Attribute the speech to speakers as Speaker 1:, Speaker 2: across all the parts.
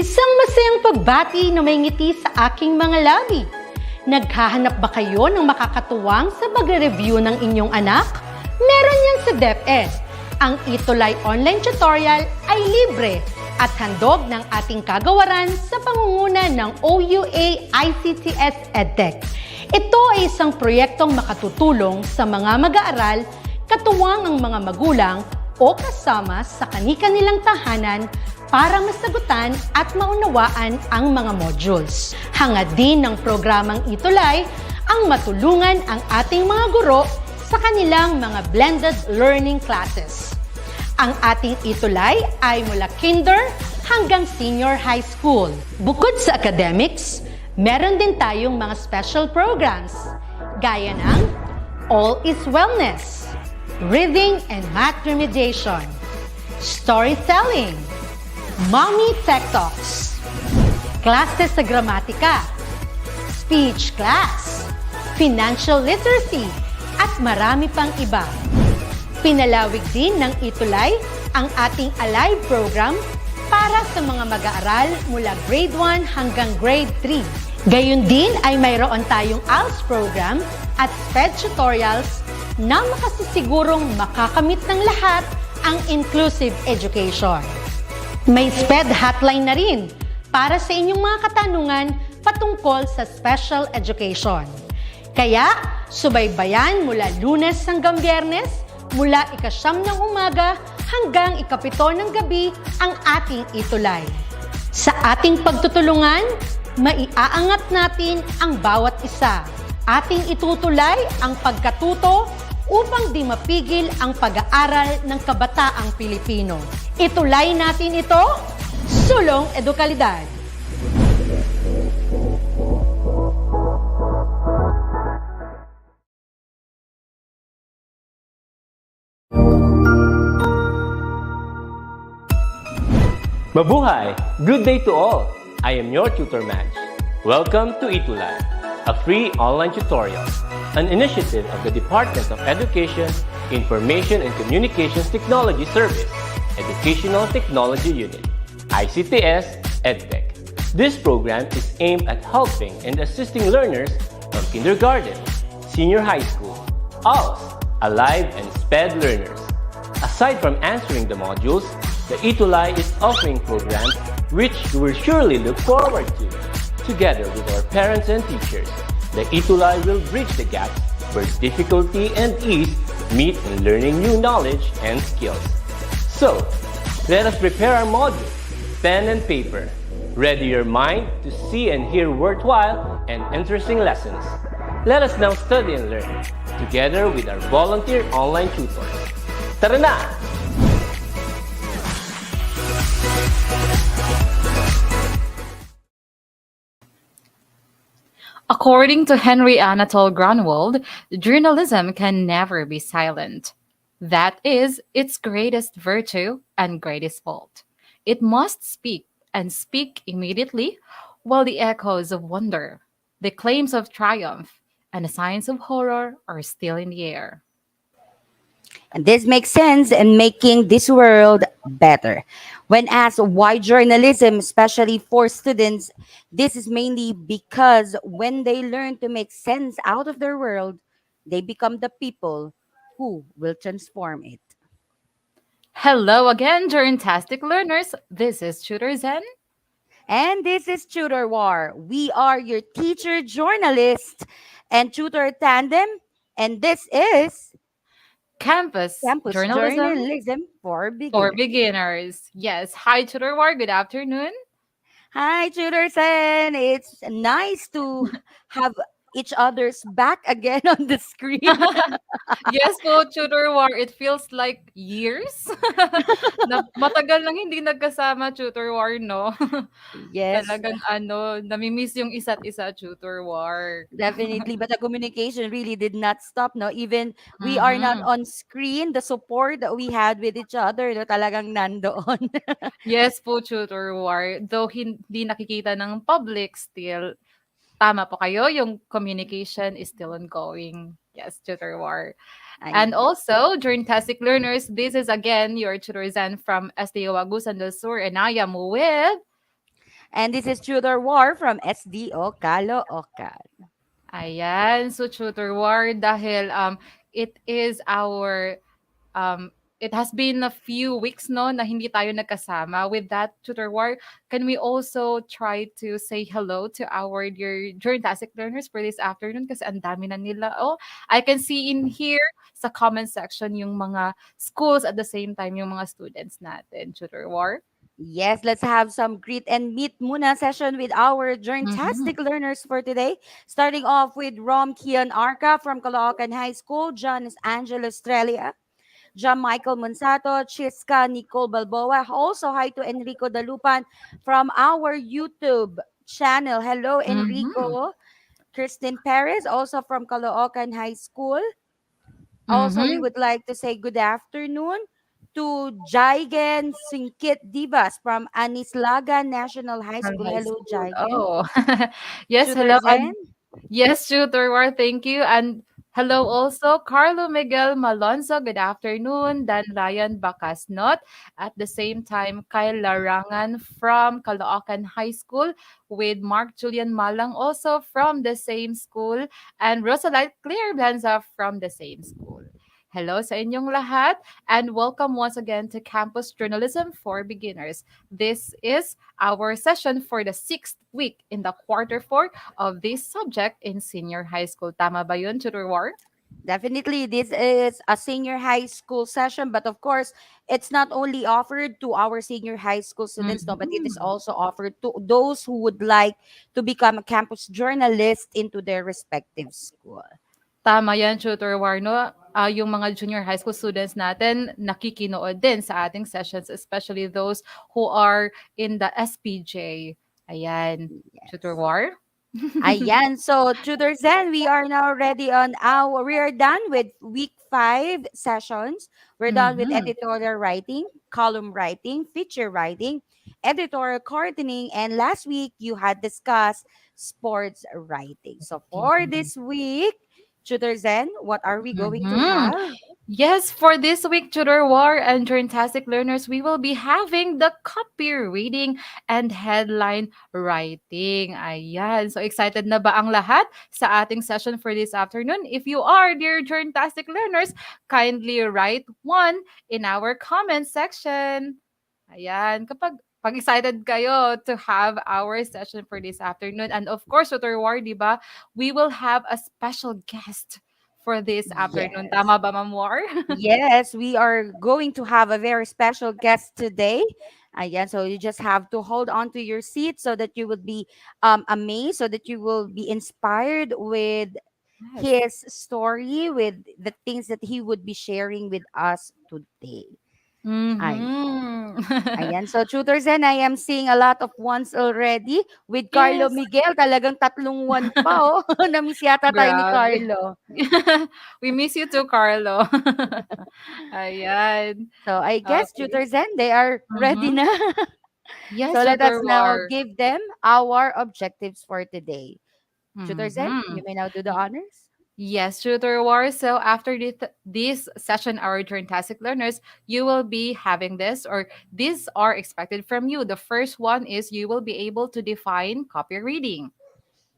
Speaker 1: Isang masayang pagbati na may ngiti sa aking mga labi. Naghahanap ba kayo ng makakatuwang sa pag-review ng inyong anak? Meron yan sa DepEd. Ang ETUlay online tutorial ay libre at handog ng ating kagawaran sa pangunguna ng OUA ICTS EdTech. Ito ay isang proyektong makatutulong sa mga mag-aaral, katuwang ang mga magulang o kasama sa kani-kanilang tahanan para masagutan at maunawaan ang mga modules. Hangad din ng programang ETUlay ang matulungan ang ating mga guro sa kanilang mga blended learning classes. Ang ating ETUlay ay mula kinder hanggang senior high school. Bukod sa academics, meron din tayong mga special programs gaya ng All is Wellness, Reading and Math Remediation, Storytelling, Mommy Tech Talks, Classes sa Gramatika, Speech Class, Financial Literacy, at marami pang iba. Pinalawig din ng ETUlay ang ating Alive program para sa mga mag-aaral mula grade 1 hanggang grade 3. Gayun din ay mayroon tayong ALS program at SPED tutorials na makasisigurong makakamit ng lahat ang inclusive education. May SPED hotline na rin para sa inyong mga katanungan patungkol sa special education. Kaya, subaybayan mula Lunes hanggang Biyernes, mula 9:00 ng umaga hanggang 7:00 ng gabi ang ating ETUlay. Sa ating pagtutulungan, maiaangat natin ang bawat isa. Ating itutulay ang pagkatuto upang di mapigil ang pag-aaral ng kabataang Pilipino. Itulay natin ito, sulong edukalidad.
Speaker 2: Mabuhay! Good day to all! I am your tutor Madge. Welcome to ETUlay, a free online tutorial, an initiative of the Department of Education, Information and Communications Technology Service, Educational Technology Unit, ICTS EdTech. This program is aimed at helping and assisting learners from kindergarten, senior high school, ALS, Alive and SPED learners. Aside from answering the modules, the ETUlay is offering programs which you will surely look forward to. Together with our parents and teachers, the ETUlay will bridge the gaps where difficulty and ease meet in learning new knowledge and skills. So, let us prepare our module, pen and paper. Ready your mind to see and hear worthwhile and interesting lessons. Let us now study and learn, together with our volunteer online tutors. Tara na!
Speaker 3: According to Henry Anatole Grunwald, journalism can never be silent. That is its greatest virtue and greatest fault. It must speak, and speak immediately, while the echoes of wonder, the claims of triumph, and the signs of horror are still in the air.
Speaker 4: And this makes sense in making this world better. When asked why journalism, especially for students, this is mainly because when they learn to make sense out of their world, they become the people who will transform it.
Speaker 3: Hello again, Journtastic learners. This is Tutor Zen.
Speaker 4: And this is Tutor War. We are your teacher journalist and tutor tandem. And this is
Speaker 3: Campus
Speaker 4: Journalism for Beginners.
Speaker 3: for beginners. Yes. Hi, Tutor War. Good afternoon.
Speaker 4: Hi, tutors, and it's nice to have each other's back again on the screen.
Speaker 3: Yes po, Tutor War. It feels like years. Matagal nang hindi nagkasama, Tutor War, no?
Speaker 4: Yes,
Speaker 3: Talagang namimiss yung isa't isa, Tutor War.
Speaker 4: definitely. But the communication really did not stop, no? Even we are not on screen, the support that we had with each other, no, talagang nandoon.
Speaker 3: Yes po, Tutor War. Though hindi nakikita ng public, still, tama po kayo, yung communication is still ongoing. Yes, Tutor War. And also, Journtastic learners, this is again your Tutor Zen from SDO Agusan del Sur, and I am with
Speaker 4: And this is Tudor War from SDO Caloocan.
Speaker 3: Ayan, so tutor war dahil it is our it has been a few weeks no na hindi tayo nagkasama. With that tutor war, can we also try to say hello to our dear journalistic learners for this afternoon kasi ang dami na nila. Oh, I can see in here sa comment section yung mga schools at the same time yung mga students natin. Tutor war.
Speaker 4: Yes, let's have some greet and meet muna session with our
Speaker 3: Mhm.
Speaker 4: journtastic learners for today. Starting off with Rom Kian Arca from Caloocan High School, John Angelo Estrella, John Michael Monsato, Chiska Nicole Balboa. Also, hi to Enrico Dalupan from our YouTube channel. Hello,
Speaker 3: Mhm.
Speaker 4: Enrico. Christine Perez, also from Caloocan High School. Also, we
Speaker 3: Mhm.
Speaker 4: would like to say good afternoon to Jaigen Singkit Divas from Anislaga National High School.
Speaker 3: High
Speaker 4: Hello,
Speaker 3: school.
Speaker 4: Jaigen.
Speaker 3: Oh. Yes,
Speaker 4: Tutor
Speaker 3: hello.
Speaker 4: Zen.
Speaker 3: Yes, Tutor War, thank you. And hello also, Carlo Miguel Malonzo, good afternoon. Dan Ryan Bacasnot. At the same time, Kyle Larangan from Caloocan High School with Mark Julian Malang also from the same school and Rosalite Claire Blanza from the same school. Hello sa inyong lahat and welcome once again to Campus Journalism for Beginners. This is our session for the sixth week in the quarter four of this subject in senior high school. Tama ba yun, Tutor War?
Speaker 4: Definitely, this is a senior high school session, but of course, it's not only offered to our senior high school students, no, but it is
Speaker 3: Mhm.
Speaker 4: also offered to those who would like to become a campus journalist into their respective school.
Speaker 3: Tama yan, Tutor War, no? Yung mga junior high school students natin nakikinood din sa ating sessions, especially those who are in the SPJ. Ayan, Tutor
Speaker 4: Yes.
Speaker 3: War.
Speaker 4: Ayan. So, tutors, then we are now ready on we are done with week 5 sessions. We're done with
Speaker 3: Mhm.
Speaker 4: editorial writing, column writing, feature writing, editorial coordinating, and last week you had discussed sports writing. So, for this week, tutors, then what are we going to
Speaker 3: Mhm.
Speaker 4: have?
Speaker 3: Yes, for this week, Tudor War and Journtastic learners, we will be having the copy reading and headline writing. Ayan. So excited na ba ang lahat sa ating session for this afternoon? If you are, dear Journtastic learners, kindly write one in our comment section. Ayan. Pag excited kayo to have our session for this afternoon. And of course, Tudor War, di ba? We will have a special guest for this afternoon.
Speaker 4: Yes.
Speaker 3: Tama ba, Ma'am War?
Speaker 4: Yes, we are going to have a very special guest today. Yeah, so you just have to hold on to your seat so that you would be amazed, so that you will be inspired with
Speaker 3: Yes.
Speaker 4: his story, with the things that he would be sharing with us today.
Speaker 3: Mhm.
Speaker 4: Ayan, so tutors, and I am seeing a lot of ones already. With Carlo
Speaker 3: Yes,
Speaker 4: Miguel, talagang tatlong one pa, oh. Namiss yata tayo ni
Speaker 3: grabe.
Speaker 4: Carlo.
Speaker 3: We miss you too, Carlo. Ayan.
Speaker 4: So I guess
Speaker 3: Okay.
Speaker 4: tutors, and they are ready
Speaker 3: Mhm.
Speaker 4: na.
Speaker 3: Yes,
Speaker 4: So let us
Speaker 3: Tutor
Speaker 4: now
Speaker 3: War.
Speaker 4: give them our tutors for today. Tutors, and you
Speaker 3: Mhm.
Speaker 4: may now do the honors.
Speaker 3: Yes, Tutor War. So after this session, our Journtastic learners, you will be having this, or these are expected from you. The first one is you will be able to define copy reading.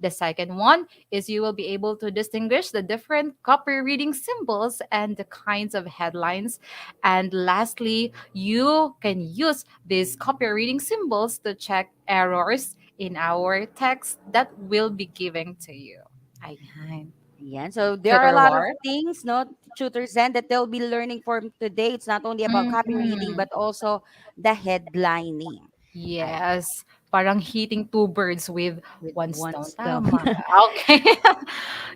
Speaker 3: The second one is you will be able to distinguish the different copy reading symbols and the kinds of headlines. And lastly, you can use these copy reading symbols to check errors in our text that will be giving to you. Ayan.
Speaker 4: Yeah, so there are a
Speaker 3: Tutor
Speaker 4: lot of
Speaker 3: War.
Speaker 4: things, no, tutors, and that they'll be learning from today. It's not only about copy reading,
Speaker 3: Mhm.
Speaker 4: but also the headlining. I
Speaker 3: Yes. Parang hitting two birds with
Speaker 4: with
Speaker 3: one
Speaker 4: one
Speaker 3: stone.
Speaker 4: stone.
Speaker 3: Tama. Okay.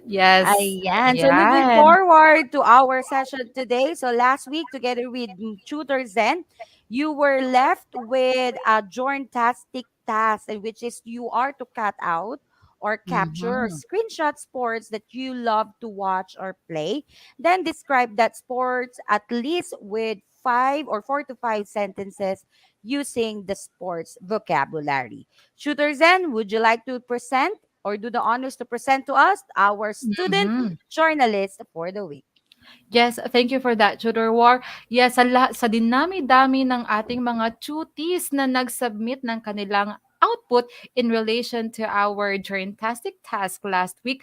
Speaker 3: Yes.
Speaker 4: Ayan. So moving
Speaker 3: Ayan.
Speaker 4: forward to our session today. So last week, together with Tutor Zen, you were left with a journtastic task, and which is you are to cut out or capture or
Speaker 3: Mhm.
Speaker 4: screenshot sports that you love to watch or play. Then describe that sports at least with 4 to 5 sentences using the sports vocabulary. Shooter Zen, would you like to present or do the honors to present to us our student
Speaker 3: Mhm.
Speaker 4: journalist for the week?
Speaker 3: Yes, thank you for that, Tudor War. Yes, sa dinami-dami ng ating mga tuties na nag-submit ng kanilang output in relation to our journtastic task last week.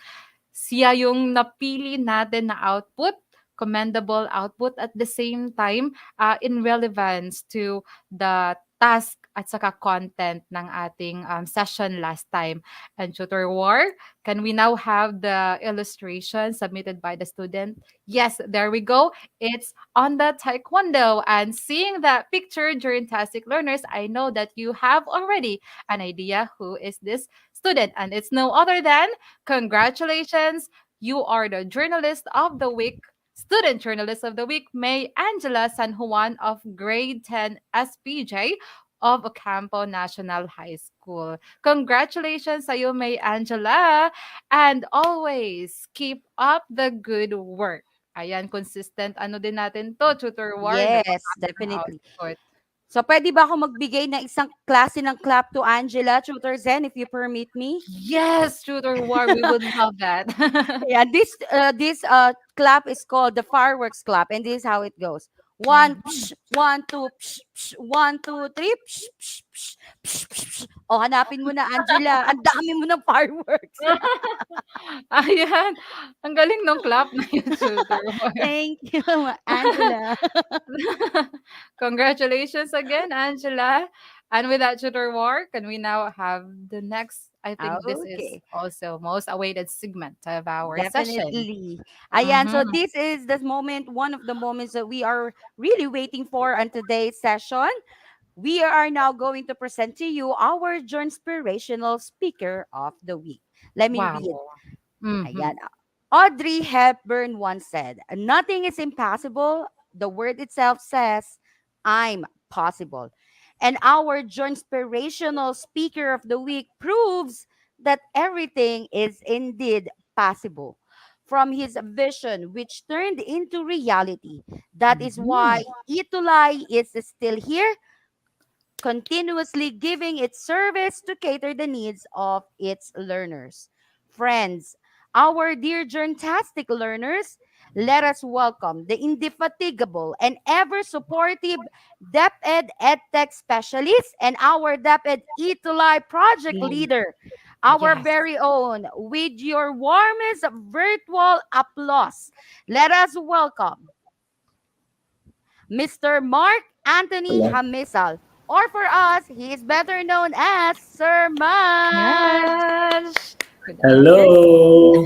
Speaker 3: Siya yung napili natin na output, commendable output at the same time in relevance to the task at saka content ng ating session last time. And Tutor War, can we now have the illustration submitted by the student? Yes, there we go. It's on the taekwondo. And seeing that picture during Tastic Learners, I know that you have already an idea who is this student. And it's no other than congratulations. You are the journalist of the week, student journalist of the week, May Angela San Juan of grade 10 SPJ of Ocampo National High School. Congratulations sa iyo, May Angela. And always keep up the good work. Ayan, consistent ano din natin to, Tutor War,
Speaker 4: Yes,
Speaker 3: napakaganda ng
Speaker 4: definitely.
Speaker 3: output.
Speaker 4: So, pwede ba ako magbigay ng isang klase ng clap to Angela, Tutor Zen, if you permit me?
Speaker 3: Yes, Tutor War, we would love that.
Speaker 4: Yeah, this clap is called the fireworks clap, and this is how it goes. One,
Speaker 3: Mhm.
Speaker 4: psh, one, two, psh, psh, one, two, three, psh, psh, psh, psh, psh, psh. Oh, hanapin mo na, Angela. Ang dami mo ng fireworks.
Speaker 3: Ayan, ang galing nung clap na yun, Tutor War.
Speaker 4: Thank you, Angela.
Speaker 3: Congratulations again, Angela. And with that, Tutor War, can we now have the next? I think this is
Speaker 4: Okay.
Speaker 3: also most awaited segment of our session.
Speaker 4: Definitely. Ayan, so
Speaker 3: Mm-hmm.
Speaker 4: this is the moment, one of the moments that we are really waiting for on today's session. We are now going to present to you our inspirational speaker of the week. Let me
Speaker 3: Wow.
Speaker 4: read.
Speaker 3: Mm-hmm.
Speaker 4: Ayan. Audrey Hepburn once said, "Nothing is impossible. The word itself says, I'm possible." And our inspirational speaker of the week proves that everything is indeed possible. From his vision, which turned into reality. That is
Speaker 3: Mm-hmm.
Speaker 4: why ETUlay is still here, continuously giving its service to cater the needs of its learners. Friends, our dear journtastic learners, let us welcome the indefatigable and ever supportive DepEd EdTech specialist and our DepEd ETUlay project leader, our
Speaker 3: Yes.
Speaker 4: very own, with your warmest virtual applause. Let us welcome Mr. Mark Anthony
Speaker 5: Hello.
Speaker 4: Hamisal. Or for us, he is better known as Sir Madge.
Speaker 3: Yes. Good afternoon.
Speaker 5: Hello.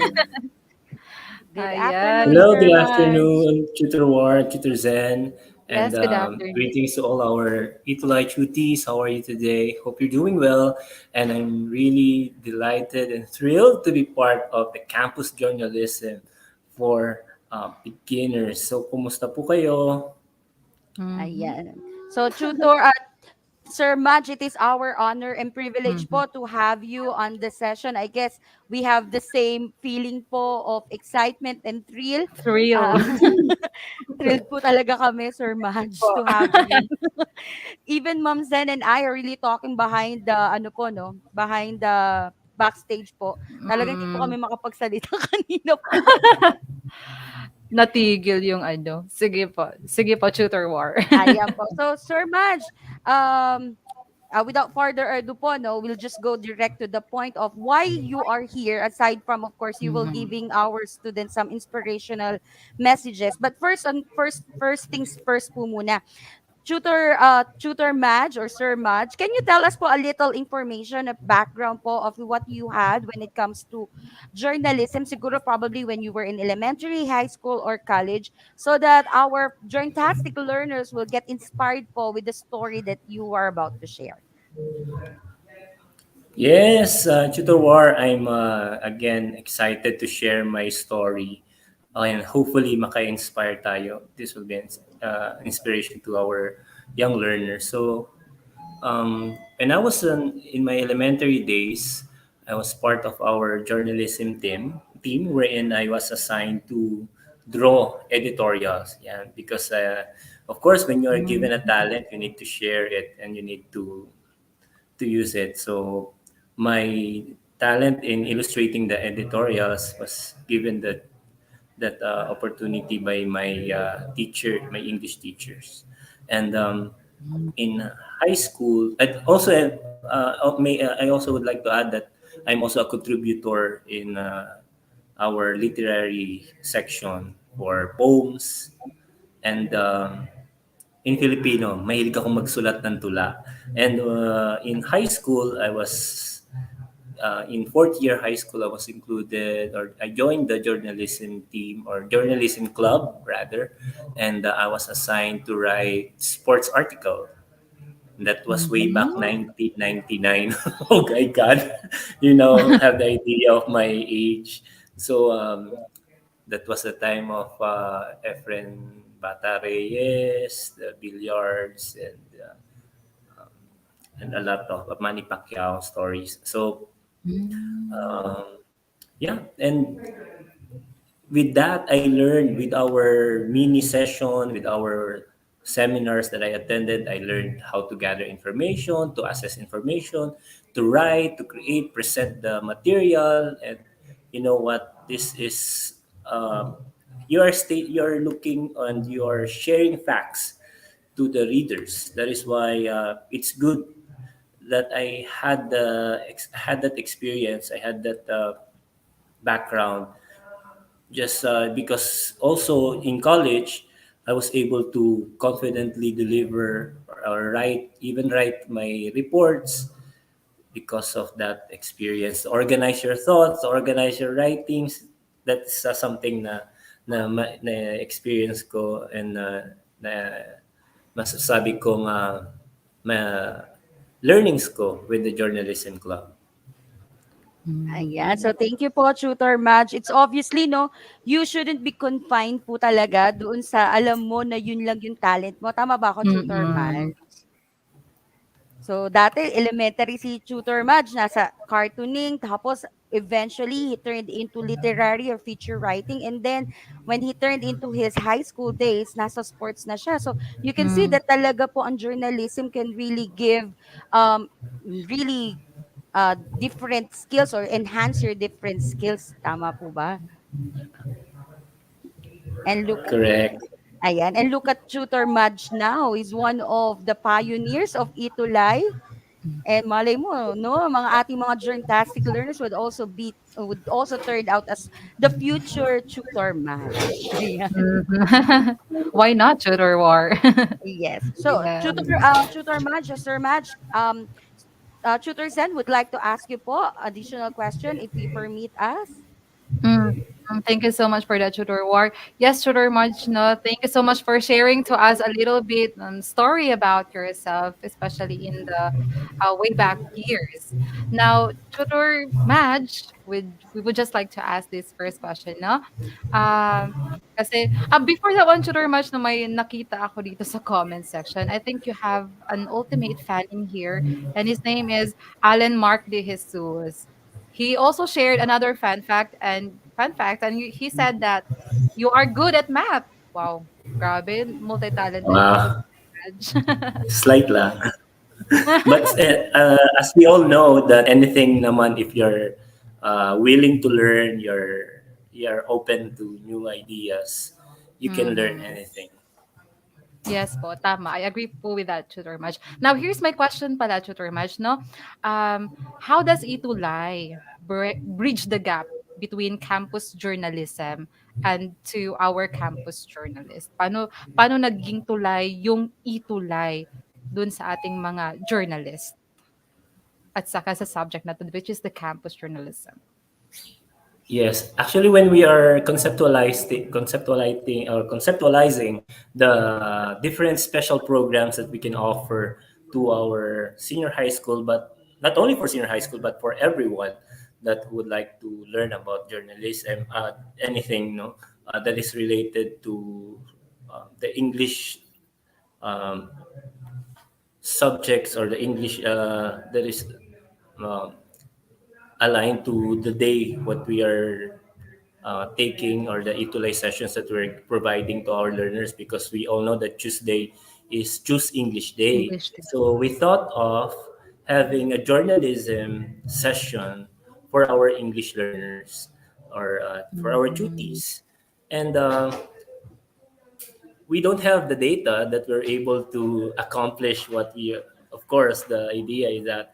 Speaker 4: Good
Speaker 3: Ayan.
Speaker 4: afternoon,
Speaker 5: Hello.
Speaker 4: Sir
Speaker 5: Good
Speaker 4: Madge.
Speaker 5: afternoon, Tutor War, Tutor Zen, and
Speaker 3: Yes, good afternoon.
Speaker 5: greetings to all our ETUlay cuties. How are you today? Hope you're doing well. And I'm really delighted and thrilled to be part of the campus journalism for beginners. So, kumusta po kayo?
Speaker 3: Mm-hmm.
Speaker 4: Ayan. So, tutor, Sir Madge, it is our honor and privilege
Speaker 3: Mm-hmm.
Speaker 4: po to have you on the session. I guess we have the same feeling po of excitement and thrill.
Speaker 3: Thrill.
Speaker 4: Uh, thrilled po talaga kami, Sir Madge, to have you. Even Ma'am Zen and I are really talking behind the ano po no, behind the backstage po. Talagang hindi po
Speaker 3: Mm.
Speaker 4: kami makapagsalita kanina po.
Speaker 3: Natigil yung ano. Sige po, Tutor War.
Speaker 4: Ayan po. So Sir Madge, without further ado po, no, we'll just go direct to the point of why you are here. Aside from, of course, you will
Speaker 3: Mhm.
Speaker 4: giving our students some inspirational messages. But first, first things first po muna. Tutor Madge or Sir Madge, can you tell us po a little information of background po of what you had when it comes to journalism? Siguro probably when you were in elementary, high school, or college, so that our journalistic learners will get inspired po with the story that you are about to share.
Speaker 5: Yes, Tutor War, I'm again excited to share my story and hopefully maka-inspire tayo. This will be inspiration to our young learners. So, when I was in my elementary days, I was part of our journalism team wherein I was assigned to draw editorials. Yeah, because of course, when you are given a talent, you need to share it and you need to use it. So my talent in illustrating the editorials was given that opportunity by my my English teachers, and in high school, and also I also would like to add that I'm also a contributor in our literary section for poems and in Filipino, mahilig akong magsulat ng tula. And in high school, I was in fourth year high school, I was included, or I joined the journalism team or journalism club rather, and I was assigned to write sports article. That was way back
Speaker 3: Mhm.
Speaker 5: 1999. Oh my God, you know, have the idea of my age. So that was the time of Efren Bata Reyes, the billiards, and a lot of Manny Pacquiao stories. So
Speaker 3: Mm.
Speaker 5: um, yeah, and with that, I learned with our mini session, with our seminars that I attended, I learned how to gather information, to assess information, to write, to create, present the material, and you know what? This is you are looking and you are sharing facts to the readers. That is why it's good that I had that experience. I had that background just because also in college I was able to confidently deliver or write my reports because of that experience. Organize your thoughts, organize your writings. That's something na experience ko and na masasabi kong ma learnings ko with the journalism club.
Speaker 4: Ayan. So thank you po, Tutor Madge. It's obviously, no, you shouldn't be confined po talaga doon sa alam mo na yun lang yung talent mo. Tama ba ako, Tutor
Speaker 3: Mm.
Speaker 4: Madge? So, dati elementary si Tutor Madge, nasa cartooning, tapos eventually he turned into literary or feature writing. And then, when he turned into his high school days, nasa sports na siya. So, you can see
Speaker 3: Mm.
Speaker 4: that talaga po ang journalism can really give really different skills or enhance your different skills. Tama po ba? And look,
Speaker 5: Correct.
Speaker 4: ayan, and look at Tutor Madge now. He's one of the pioneers of ETUlay. And malay mo, no, mga ating mga journtastic learners would also turn out as the future tutor match. Ayan.
Speaker 3: Mhm. Why not tutor war?
Speaker 4: Yes. So,
Speaker 3: Yeah.
Speaker 4: tutor match, Sir Match, tutor Zen would like to ask you po additional question if we permit us.
Speaker 3: Mm, thank you so much for that, Tutor War. Yes, Tutor Marge, no, thank you so much for sharing to us a little bit story about yourself, especially in the way back years. Now, Tutor Madge, we would just like to ask this first question, no? Um, kasi, before that one, Tutor Madge, no, may nakita ako dito sa comment section. I think you have an ultimate fan in here, and his name is Alan Mark de Jesus. He also shared another he said that you are good at math. Wow, grabe, multi-talented pala
Speaker 5: Wow,
Speaker 3: si Raj.
Speaker 5: slight lang. But as we all know that anything naman if you're willing to learn, you're open to new ideas, you can learn
Speaker 3: Mhm.
Speaker 5: anything.
Speaker 3: Yes po, tama. I agree po with that, Tutor Maj. Now, here's my question pala, Tutor Maj, no? How does ETUlay bridge the gap between campus journalism and to our campus journalist? Paano naging tulay yung ETUlay dun sa ating mga journalist at saka sa subject natin, which is the campus journalism?
Speaker 5: Yes, actually, when we are conceptualizing the different special programs that we can offer to our senior high school, but not only for senior high school, but for everyone that would like to learn about journalism, anything that is related to the English um, subjects or the English that is uh, aligned to the day what we are taking or the ETUlay sessions that we're providing to our learners because we all know that Tuesday is Choose English Day.
Speaker 3: English.
Speaker 5: So we thought of having a journalism session for our English learners or for our
Speaker 3: Mhm.
Speaker 5: tutees. And we don't have the data that we're able to accomplish what we, of course, the idea is that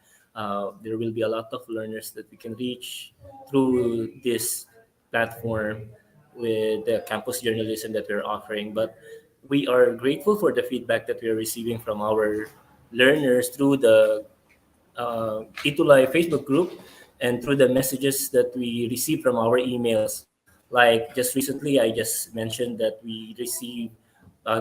Speaker 5: There will be a lot of learners that we can reach through this platform with the campus journalism that we're offering. But we are grateful for the feedback that we are receiving from our learners through the ETUlay Facebook group and through the messages that we receive from our emails. Like just recently, I just mentioned that we received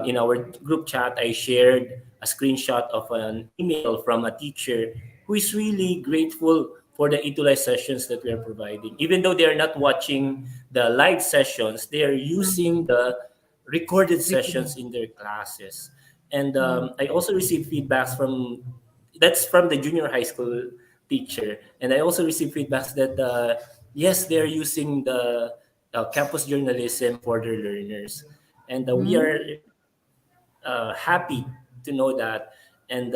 Speaker 5: in our group chat, I shared a screenshot of an email from a teacher who is really grateful for the ETUlay sessions that we are providing. Even though they are not watching the live sessions, they are using the recorded sessions in their classes. And I also received feedbacks from that's from the junior high school teacher, and I also received feedbacks that yes, they're using the campus journalism for their learners, and we are happy to know that, and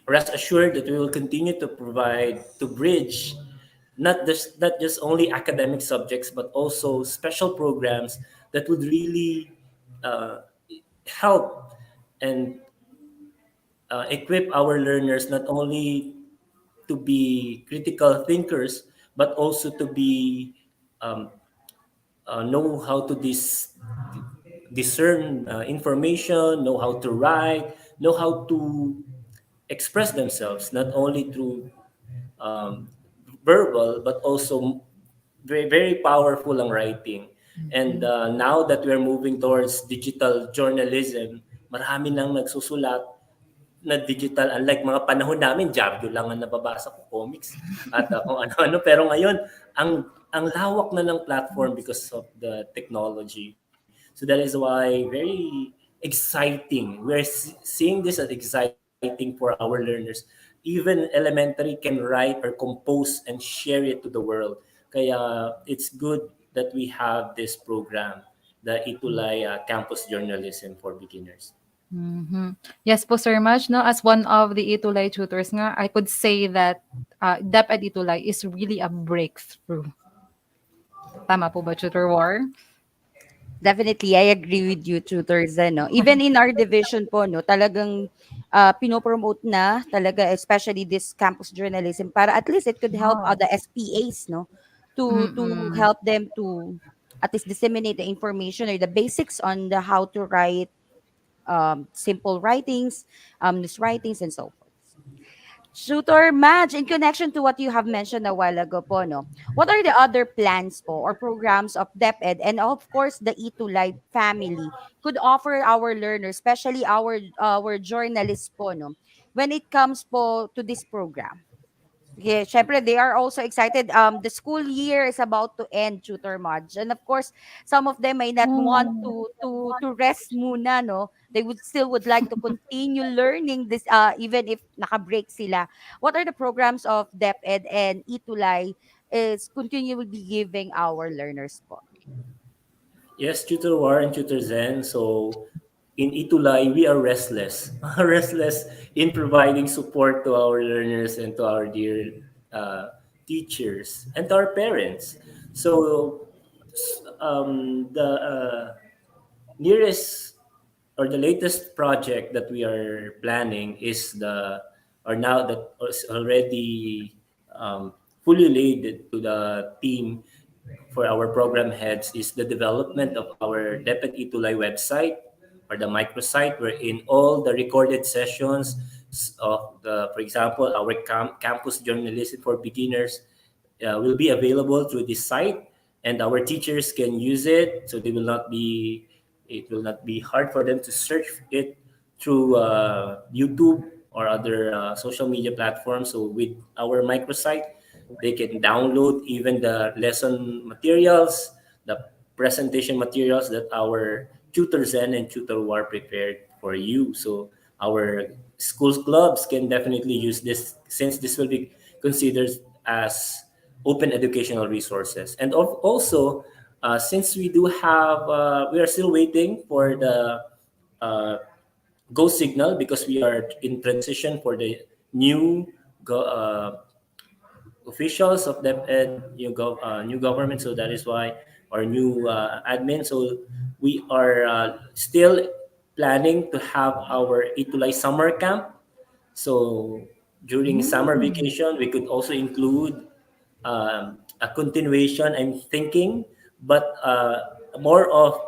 Speaker 5: rest assured that we will continue to provide to bridge not just only academic subjects but also special programs that would really uh, help and equip our learners not only to be critical thinkers but also to be um, know how to discern information, know how to write, know how to express themselves not only through um, verbal but also very very powerful ang writing. And now that we're moving towards digital journalism, marami nang nagsusulat na digital, unlike mga panahon namin Diablo lang ang nababasa ko, comics at kung ano-ano, pero ngayon ang lawak na ng platform because of the technology. So that is why very exciting. We're seeing this as exciting for our learners. Even elementary can write or compose and share it to the world. Kaya it's good that we have this program, the ETUlay Campus Journalism for Beginners.
Speaker 3: Mhm. Yes po, Sir Maj, no, as one of the ETUlay tutors nga, I could say that DepEd ETUlay is really a breakthrough. Tama po ba, Tutor War?
Speaker 4: Definitely, I agree with you, tutors. No? Even in our division po, no, talagang pinopromote na talaga, especially this campus journalism, para at least it could help
Speaker 3: Wow.
Speaker 4: the SPAs, no, to
Speaker 3: Mm-mm.
Speaker 4: help them to at least disseminate the information or the basics on the how to write simple writings, news writings, and so forth. Shooter Madge, in connection to what you have mentioned a while ago po, no, what are the other plans po or programs of DepEd and of course the E2Live family could offer our learners, especially our journalists po, no, when it comes po to this program? Yeah, syempre, they are also excited. The school year is about to end, Tutor Marge. And of course, some of them may not want
Speaker 3: Oh.
Speaker 4: to rest muna, no? They would still would like to continue learning this even if naka-break sila. What are the programs of DepEd and ETUlay is continually giving our learners po?
Speaker 5: Yes, Tutor War and Tutor Zen. So in Itulay, we are restless, restless in providing support to our learners and to our dear teachers and to our parents. So the nearest or the latest project that we are planning is the or now that is already fully laid to the team for our program heads is the development of our DepEd ETUlay website or the microsite wherein all the recorded sessions of the, for example, our campus journalism for beginners will be available through this site, and our teachers can use it, so they will not be it will not be hard for them to search it through YouTube or other social media platforms. So with our microsite, they can download even the lesson materials, the presentation materials that our Tutor Zen and Tutor War prepared for you. So our school clubs can definitely use this since this will be considered as open educational resources. And also, since we do have, we are still waiting for the uh, go signal because we are in transition for the new officials of DepEd, new government. So that is why our new admin. So we are still planning to have our Itulay summer camp. So During summer
Speaker 3: Mm.
Speaker 5: vacation, we could also include a continuation, I'm thinking, but more of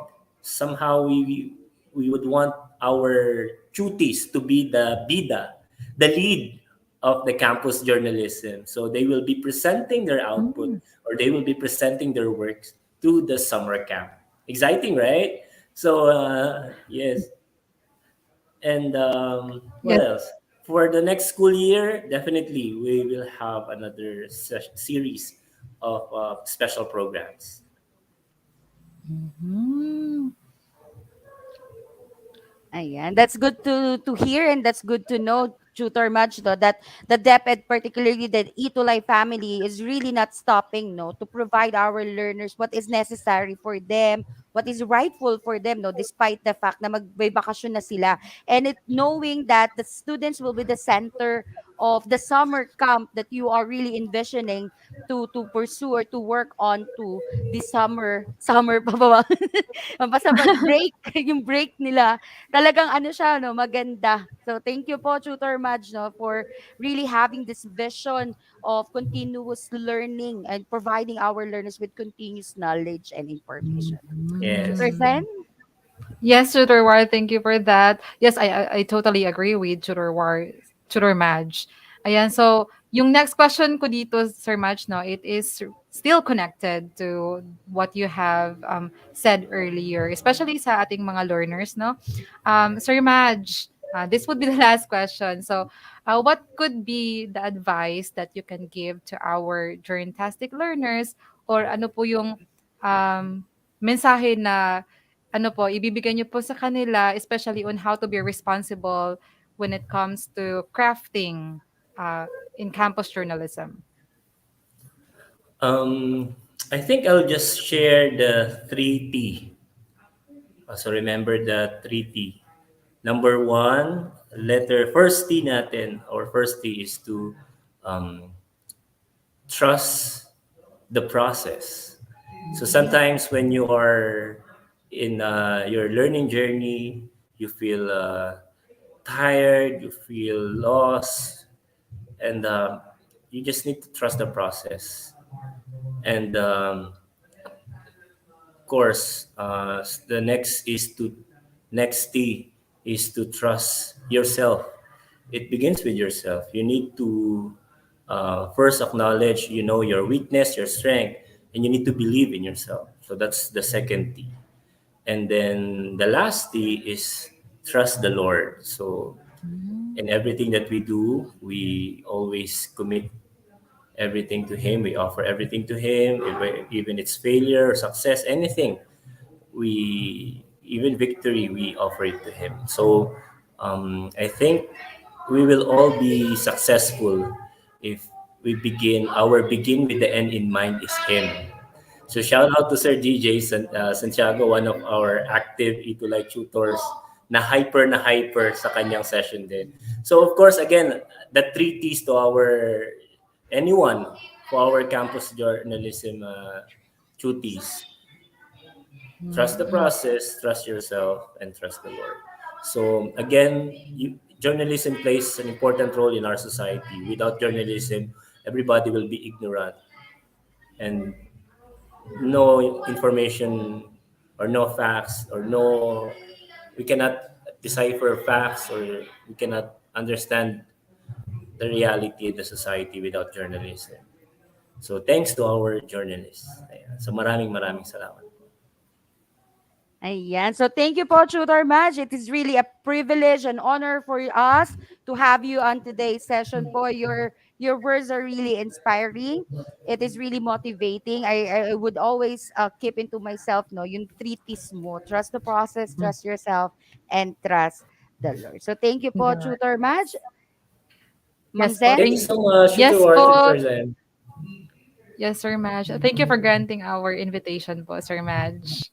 Speaker 5: somehow we would want our duties to be the bida, the lead of the campus journalism. So they will be presenting their output,
Speaker 3: Mm.
Speaker 5: or they will be presenting their works to the summer camp. Exciting, right? So yes, and what
Speaker 3: Yes.
Speaker 5: else? For the next school year, definitely we will have another series of special programs.
Speaker 3: Mm.
Speaker 4: Ayan, that's good to hear, and that's good to know, Tutor Madge, no, that the DepEd, particularly the ETUlay family, is really not stopping, no, to provide our learners what is necessary for them, what is rightful for them, no, despite the fact na magbabakasyon na sila. And it knowing that the students will be the center of the summer camp that you are really envisioning to pursue or to work on to this summer pa ba? Basta pag break, yung break nila, talagang ano siya 'no, maganda. So thank you po Tutor Madge 'no, for really having this vision of continuous learning and providing our learners with continuous knowledge and information. Tutor
Speaker 5: Yes.
Speaker 4: Sen?
Speaker 3: Mm. Yes, Tutor War, thank you for that. Yes, I totally agree with Tutor War, Tutor Madge. Ayan, so yung next question ko dito, Sir Madge, no, it is still connected to what you have said earlier, especially sa ating mga learners, no? Sir Madge, this would be the last question. So, what could be the advice that you can give to our journalistic learners, or ano po yung mensahe na ano po, ibibigay niyo po sa kanila, especially on how to be responsible when it comes to crafting uh, in campus journalism?
Speaker 5: Um, I think I'll just share the 3T. So remember the 3T. Number one, first T natin, or first T is to um, trust the process. So sometimes when you are in your learning journey, you feel tired, you feel lost, and you just need to trust the process. And of course, the next T is to trust yourself. It begins with yourself. You need to first acknowledge, your weakness, your strength, and you need to believe in yourself. So that's the second T. And then the last T is trust the Lord. So in everything that we do, we always commit everything to Him. We offer everything to Him, even it's failure, success, anything. Even victory, we offer it to Him. So I think we will all be successful if begin with the end in mind is Him. So shout out to Sir DJ Santiago, one of our active ETUlay tutors na hyper sa kanyang session din. So of course, again, the three T's to anyone for our campus journalism duties. Trust the process, trust yourself, and trust the Lord. So again, journalism plays an important role in our society. Without journalism, everybody will be ignorant, and no information, or no facts, or no, we cannot decipher facts, or we cannot understand the reality of the society without journalism. So thanks to our journalists. Ayan. So maraming salamat.
Speaker 4: Ayan. So thank you po, Tutor Madge. It is really a privilege and honor for us to have you on today's session po. Your words are really inspiring. It is really motivating. I would always keep into myself, no, yung three T's mo. Trust the process, trust yourself, and trust the Lord. So thank you po,
Speaker 3: Yeah.
Speaker 4: Tutor Madge. Ma'am
Speaker 3: Yes po.
Speaker 4: Zen?
Speaker 5: Thank you so much,
Speaker 3: Yes
Speaker 5: Tutor
Speaker 3: po.
Speaker 5: Zen.
Speaker 3: Yes, Sir Madge. Thank you for granting our invitation po, Sir Madge.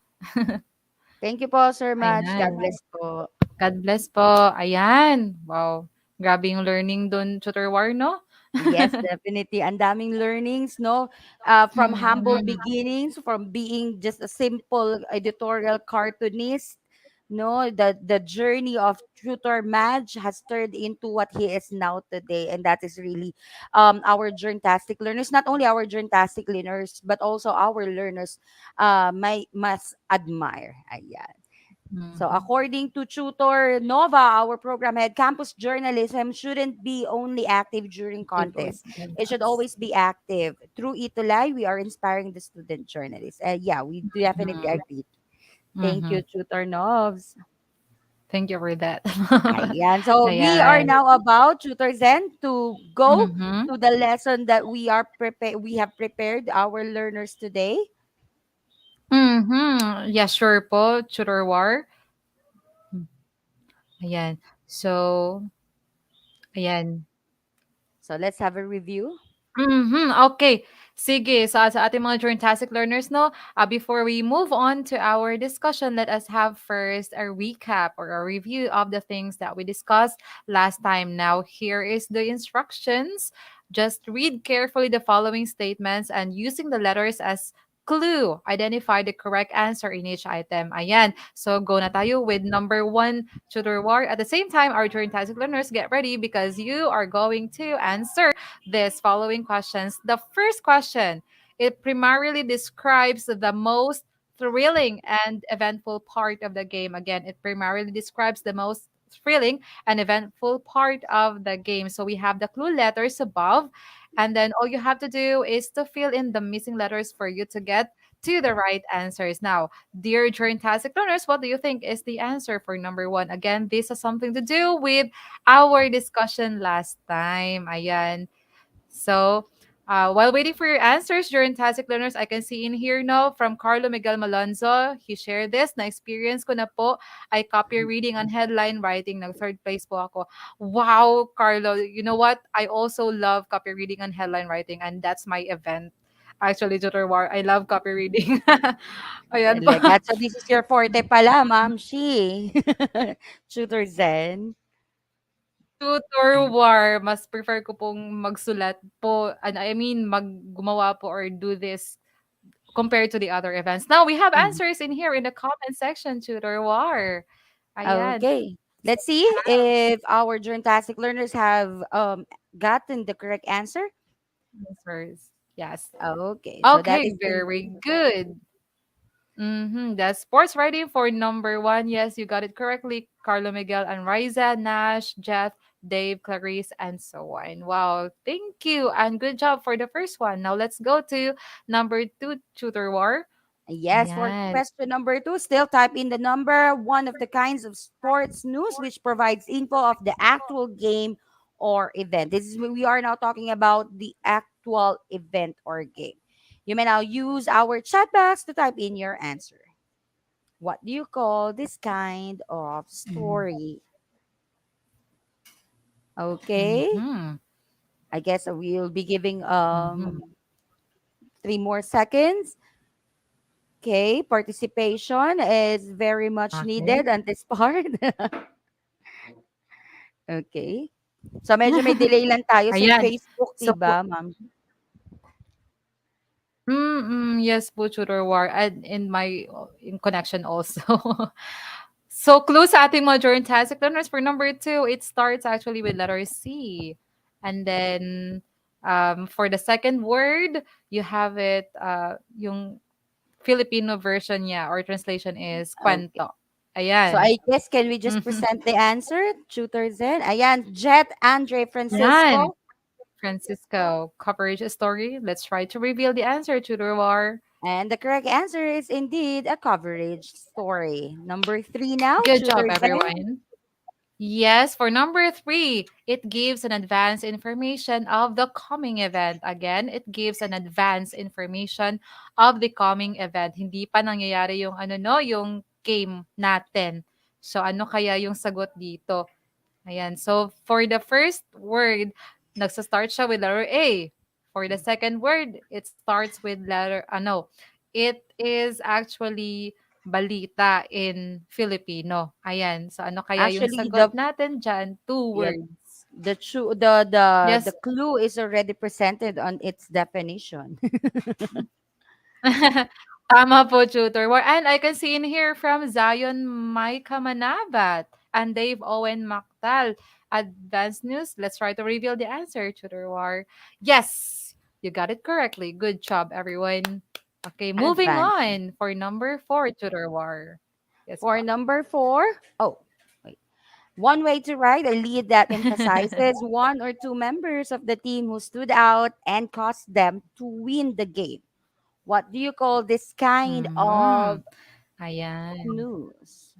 Speaker 4: Thank you po, Sir Madge. God
Speaker 3: Ayan.
Speaker 4: bless po.
Speaker 3: God bless po. Ayan. Wow. Grabe yung learning dun, Tutor War, no?
Speaker 4: Yes, definitely. Ang daming learnings, no? From humble
Speaker 3: Mm.
Speaker 4: beginnings, from being just a simple editorial cartoonist, No, the journey of tutor Madge has turned into what he is now today, and that is really our journtastic learners. Not only our journtastic learners, but also our learners must admire. Ayan. So
Speaker 3: Mhm.
Speaker 4: according to Tutor Nova, our program head, campus journalism shouldn't be only active during
Speaker 3: Keyboard
Speaker 4: contests. It should
Speaker 3: events.
Speaker 4: always be active. Through ETUlay, we are inspiring the student journalists. Yeah, we definitely
Speaker 3: Mhm.
Speaker 4: agree. Thank you,
Speaker 3: Mhm.
Speaker 4: Tutor Novs.
Speaker 3: Thank you for that.
Speaker 4: Ayan. So we are
Speaker 3: Ayan.
Speaker 4: now about, Tutor Zen, to go
Speaker 3: Mhm.
Speaker 4: to the lesson that we have prepared our learners today.
Speaker 3: Mhm. Yeah, sure po, Tutor War. Ayan. So, ayan.
Speaker 4: So let's have a review.
Speaker 3: Mhm, okay. Sige, sa ating mga Journtastic learners, no, before we move on to our discussion, let us have first a recap or a review of the things that we discussed last time. Now, here is the instructions. Just read carefully the following statements and using the letters as clue, identify the correct answer in each item. Ayan. So, go na tayo with number one, Tutor War. At the same time, our Journtastic learners, get ready because you are going to answer these following questions. The first question, it primarily describes the most thrilling and eventful part of the game. Again, it primarily describes the most thrilling and eventful part of the game. So we have the clue letters above, and then all you have to do is to fill in the missing letters for you to get to the right answers. Now, dear Journtastic learners, what do you think is the answer for number one? Again, this has something to do with our discussion last time. Ayan. So, while waiting for your answers, during Tastic Learners, I can see in here no from Carlo Miguel Malonzo. He shared this. Na-experience ko na po ay copy reading and headline writing. Nag-third place po ako. Wow, Carlo. You know what? I also love copy reading and headline writing and that's my event. Actually, Tutor War, I love copy reading. Ayan po.
Speaker 4: Talaga. So this is your forte pala, Ma'am Shi. Tutor Zen.
Speaker 3: Tutor War, mas prefer ko pong magsulat po. And I mean, gumawa po or do this compared to the other events. Now we have
Speaker 4: Mhm.
Speaker 3: answers in here in the comment section, Tutor War. Ayan.
Speaker 4: Okay.
Speaker 3: So
Speaker 4: Let's see if our Journtastic learners have gotten the correct answer.
Speaker 3: answers. Yes.
Speaker 4: Okay. So that
Speaker 3: Okay,
Speaker 4: is in.
Speaker 3: very good. That's sports writing for number one. Yes, you got it correctly. Carlo Miguel and Riza, Nash, Jeff, Dave, Clarice, and so on. Wow, thank you. And good job for the first one. Now let's go to number two, Tutor War.
Speaker 4: Yes, for
Speaker 3: Ayan.
Speaker 4: question number two, still type in the number, one of the kinds of sports news which provides info of the actual game or event. This is we are now talking about the actual event or game. You may now use our chat box to type in your answer. What do you call this kind of story? Okay.
Speaker 3: Mm-hmm.
Speaker 4: I guess we'll be giving
Speaker 3: Mm-hmm.
Speaker 4: 3 more seconds. Okay, participation is very much
Speaker 3: Okay.
Speaker 4: needed on this part. Okay. So medyo may delay lang tayo sa
Speaker 3: Ayan.
Speaker 4: Facebook,
Speaker 3: So,
Speaker 4: 'di ba, ma'am?
Speaker 3: yes po, Tutor War, and in my in connection also. So, clue sa ating mga Journtastic learners for number two, it starts actually with letter C. And then, for the second word, you have it, yung Filipino version niya or translation is
Speaker 4: Okay.
Speaker 3: kwento.
Speaker 4: So
Speaker 3: Ayan.
Speaker 4: I guess can we just
Speaker 3: Mhm.
Speaker 4: present the answer, Tutor Zen? Ayan, Jet Andre
Speaker 3: Yan.
Speaker 4: Francisco.
Speaker 3: Francisco, coverage story. Let's try to reveal the answer, Tutor War.
Speaker 4: And the correct answer is indeed a coverage story. Number three now,
Speaker 3: Good job,
Speaker 4: Tutor Zen.
Speaker 3: everyone. Yes, for number three, it gives an advance information of the coming event. Again, it gives an advance information of the coming event. Hindi pa nangyayari yung ano no, yung game natin. So ano kaya yung sagot dito? Ayan. So for the first word, nagsa-start siya with letter A. For the second word, it starts with letter ano. It is actually balita in Filipino. Ayan. So ano kaya yung
Speaker 4: Actually,
Speaker 3: sagot natin diyan? Two
Speaker 4: yeah,
Speaker 3: words.
Speaker 4: the
Speaker 3: Yes.
Speaker 4: clue is already presented on its definition.
Speaker 3: Tama po, Tutor War. And I can see in here from Zion Micah Manabat and Dave Owen Mactal. Advanced News, let's try to reveal the answer, Tutor War. Yes, you got it correctly. Good job, everyone. Okay, moving
Speaker 4: Advanced.
Speaker 3: on for number 4, Tutor War. Yes,
Speaker 4: For
Speaker 3: po.
Speaker 4: number 4, oh, wait. One way to write a lead that emphasizes one or two members of the team who stood out and caused them to win the game. What do you call this kind
Speaker 3: Mm,
Speaker 4: of
Speaker 3: ayan.
Speaker 4: news?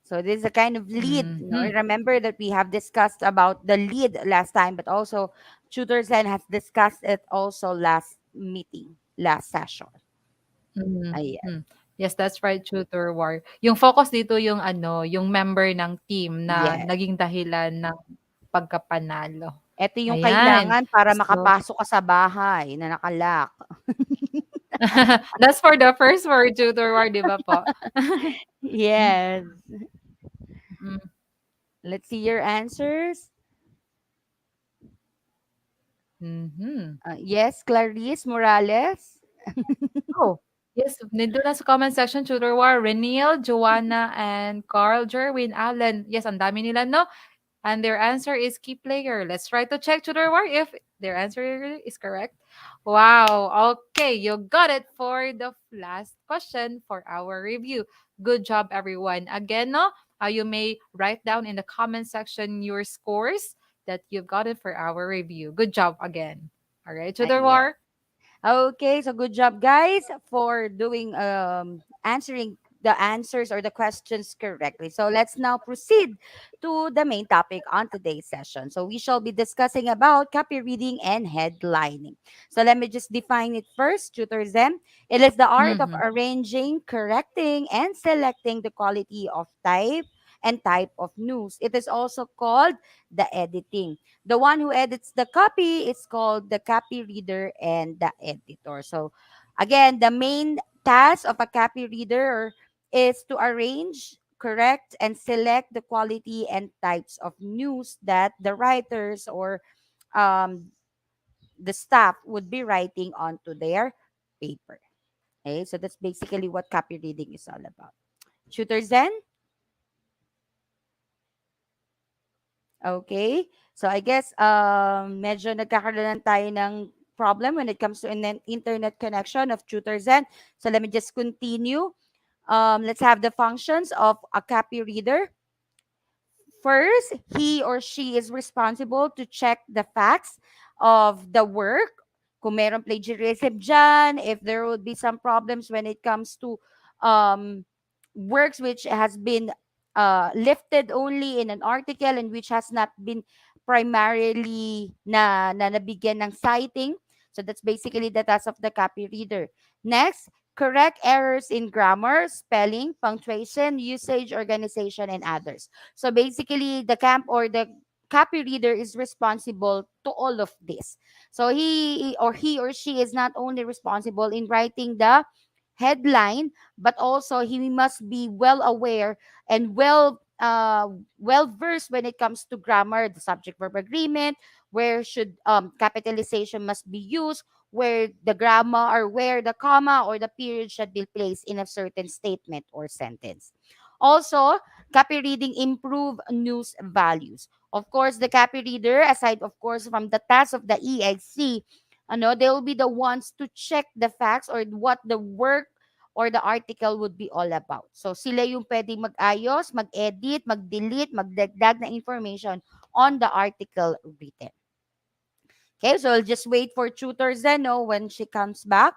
Speaker 4: So this is a kind of lead.
Speaker 3: Mhm.
Speaker 4: Remember that we have discussed about the lead last time, but also Tutor Zen has discussed it also last meeting, last session. Ayan.
Speaker 3: Mhm. Yes, that's right, Tutor War. Yung focus dito yung ano, yung member ng team na
Speaker 4: Yes.
Speaker 3: naging dahilan ng pagkapanalo.
Speaker 4: Ito yung
Speaker 3: Ayan.
Speaker 4: kailangan para
Speaker 3: So,
Speaker 4: makapasok ka sa bahay na nakalock.
Speaker 3: that's for the first word, Tutor War, 'di ba po?
Speaker 4: Yes.
Speaker 3: Mm,
Speaker 4: Let's see your answers.
Speaker 3: mhm.
Speaker 4: Yes, Clarice Morales.
Speaker 3: Oh, yes, nandun na sa comment section, Tutor War, Renil, Joanna, and Carl Jerwin Allen. Yes, ang dami nila, no? And their answer is key player. Let's try to check, Tutor War, if their answer is correct. Wow. Okay, you got it for the last question for our review. Good job, everyone. Again, no, you may write down in the comment section your scores that you've gotten for our review. Good job again. All right, Tutor
Speaker 4: Yeah.
Speaker 3: War.
Speaker 4: Okay, so good job guys for doing answering the answers or the questions correctly. So let's now proceed to the main topic on today's session. So we shall be discussing about copy reading and headlining. So let me just define it first, Tutor Zen. It is the art of
Speaker 3: Mm-hmm.
Speaker 4: arranging, correcting, and selecting the quality of type and type of news. It is also called the editing. The one who edits the copy is called the copy reader and the editor. So, again, the main task of a copy reader is to arrange, correct, and select the quality and types of news that the writers or um, the staff would be writing onto their paper. Okay, so that's basically what copy reading is all about. Shooter Zen? Okay. So I guess medyo nagkakaroon tayo ng problem when it comes to internet connection of Tutor Zen. So let me just continue. Let's have the functions of a copy reader. First, he or she is responsible to check the facts of the work. Kung merong plagiarism dyan, if there would be some problems when it comes to um, works which has been lifted only in an article and which has not been primarily na nabigyan ng citing. So that's basically the task of the copy reader. Next, correct errors in grammar, spelling, punctuation, usage, organization, and others. So basically, the camp or the copy reader is responsible to all of this. So he or she is not only responsible in writing the headline, but also he must be well aware and well versed when it comes to grammar, the subject verb agreement, where should capitalization must be used, where the grammar or where the comma or the period should be placed in a certain statement or sentence. Also, copy reading improve news values. Of course, the copy reader, aside of course from the task of the EXC, they will be the ones to check the facts or what the work or the article would be all about. So sila yung pwedeng mag-ayos, mag-edit, mag-delete, magdagdag na information on the article written. Okay, so I'll just wait for Tutor Zeno when she comes back.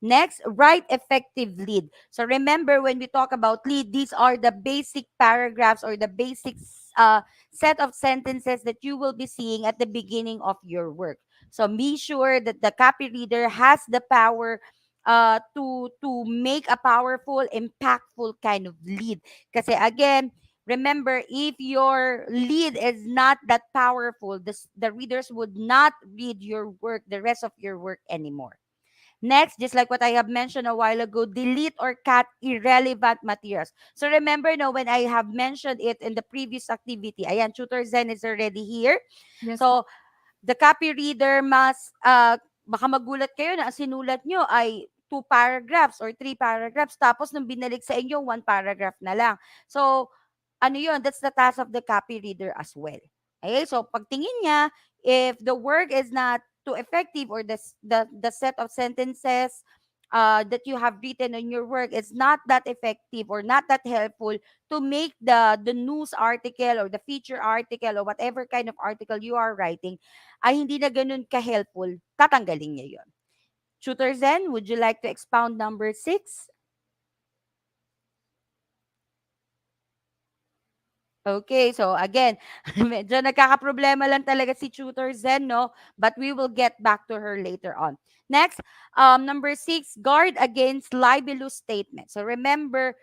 Speaker 4: Next, write effective lead. So remember when we talk about lead, these are the basic paragraphs or the basic set of sentences that you will be seeing at the beginning of your work. So be sure that the copy reader has the power to make a powerful, impactful kind of lead. Kasi again, remember, if your lead is not that powerful, the readers would not read your work, the rest of your work anymore. Next, just like what I have mentioned a while ago, delete or cut irrelevant materials. So remember now when I have mentioned it in the previous activity, ayan, Tutor Zen is already here.
Speaker 3: Yes.
Speaker 4: So the copy reader must, baka magulat kayo na ang sinulat nyo ay two paragraphs or three paragraphs. Tapos nung binalik sa inyo, one paragraph na lang. So, ano yun, that's the task of the copy reader as well. Okay, so pagtingin niya, if the work is not too effective or the set of sentences that you have written in your work is not that effective or not that helpful to make the news article or the feature article or whatever kind of article you are writing, ay hindi na ganun ka-helpful, tatanggalin niya yon. Tutor Zen, would you like to expound number 6? Okay, so again, medyo nagkakaproblema lang talaga si Tutor Zen, no? But we will get back to her later on. Next, number 6, guard against libelous statements. So remember,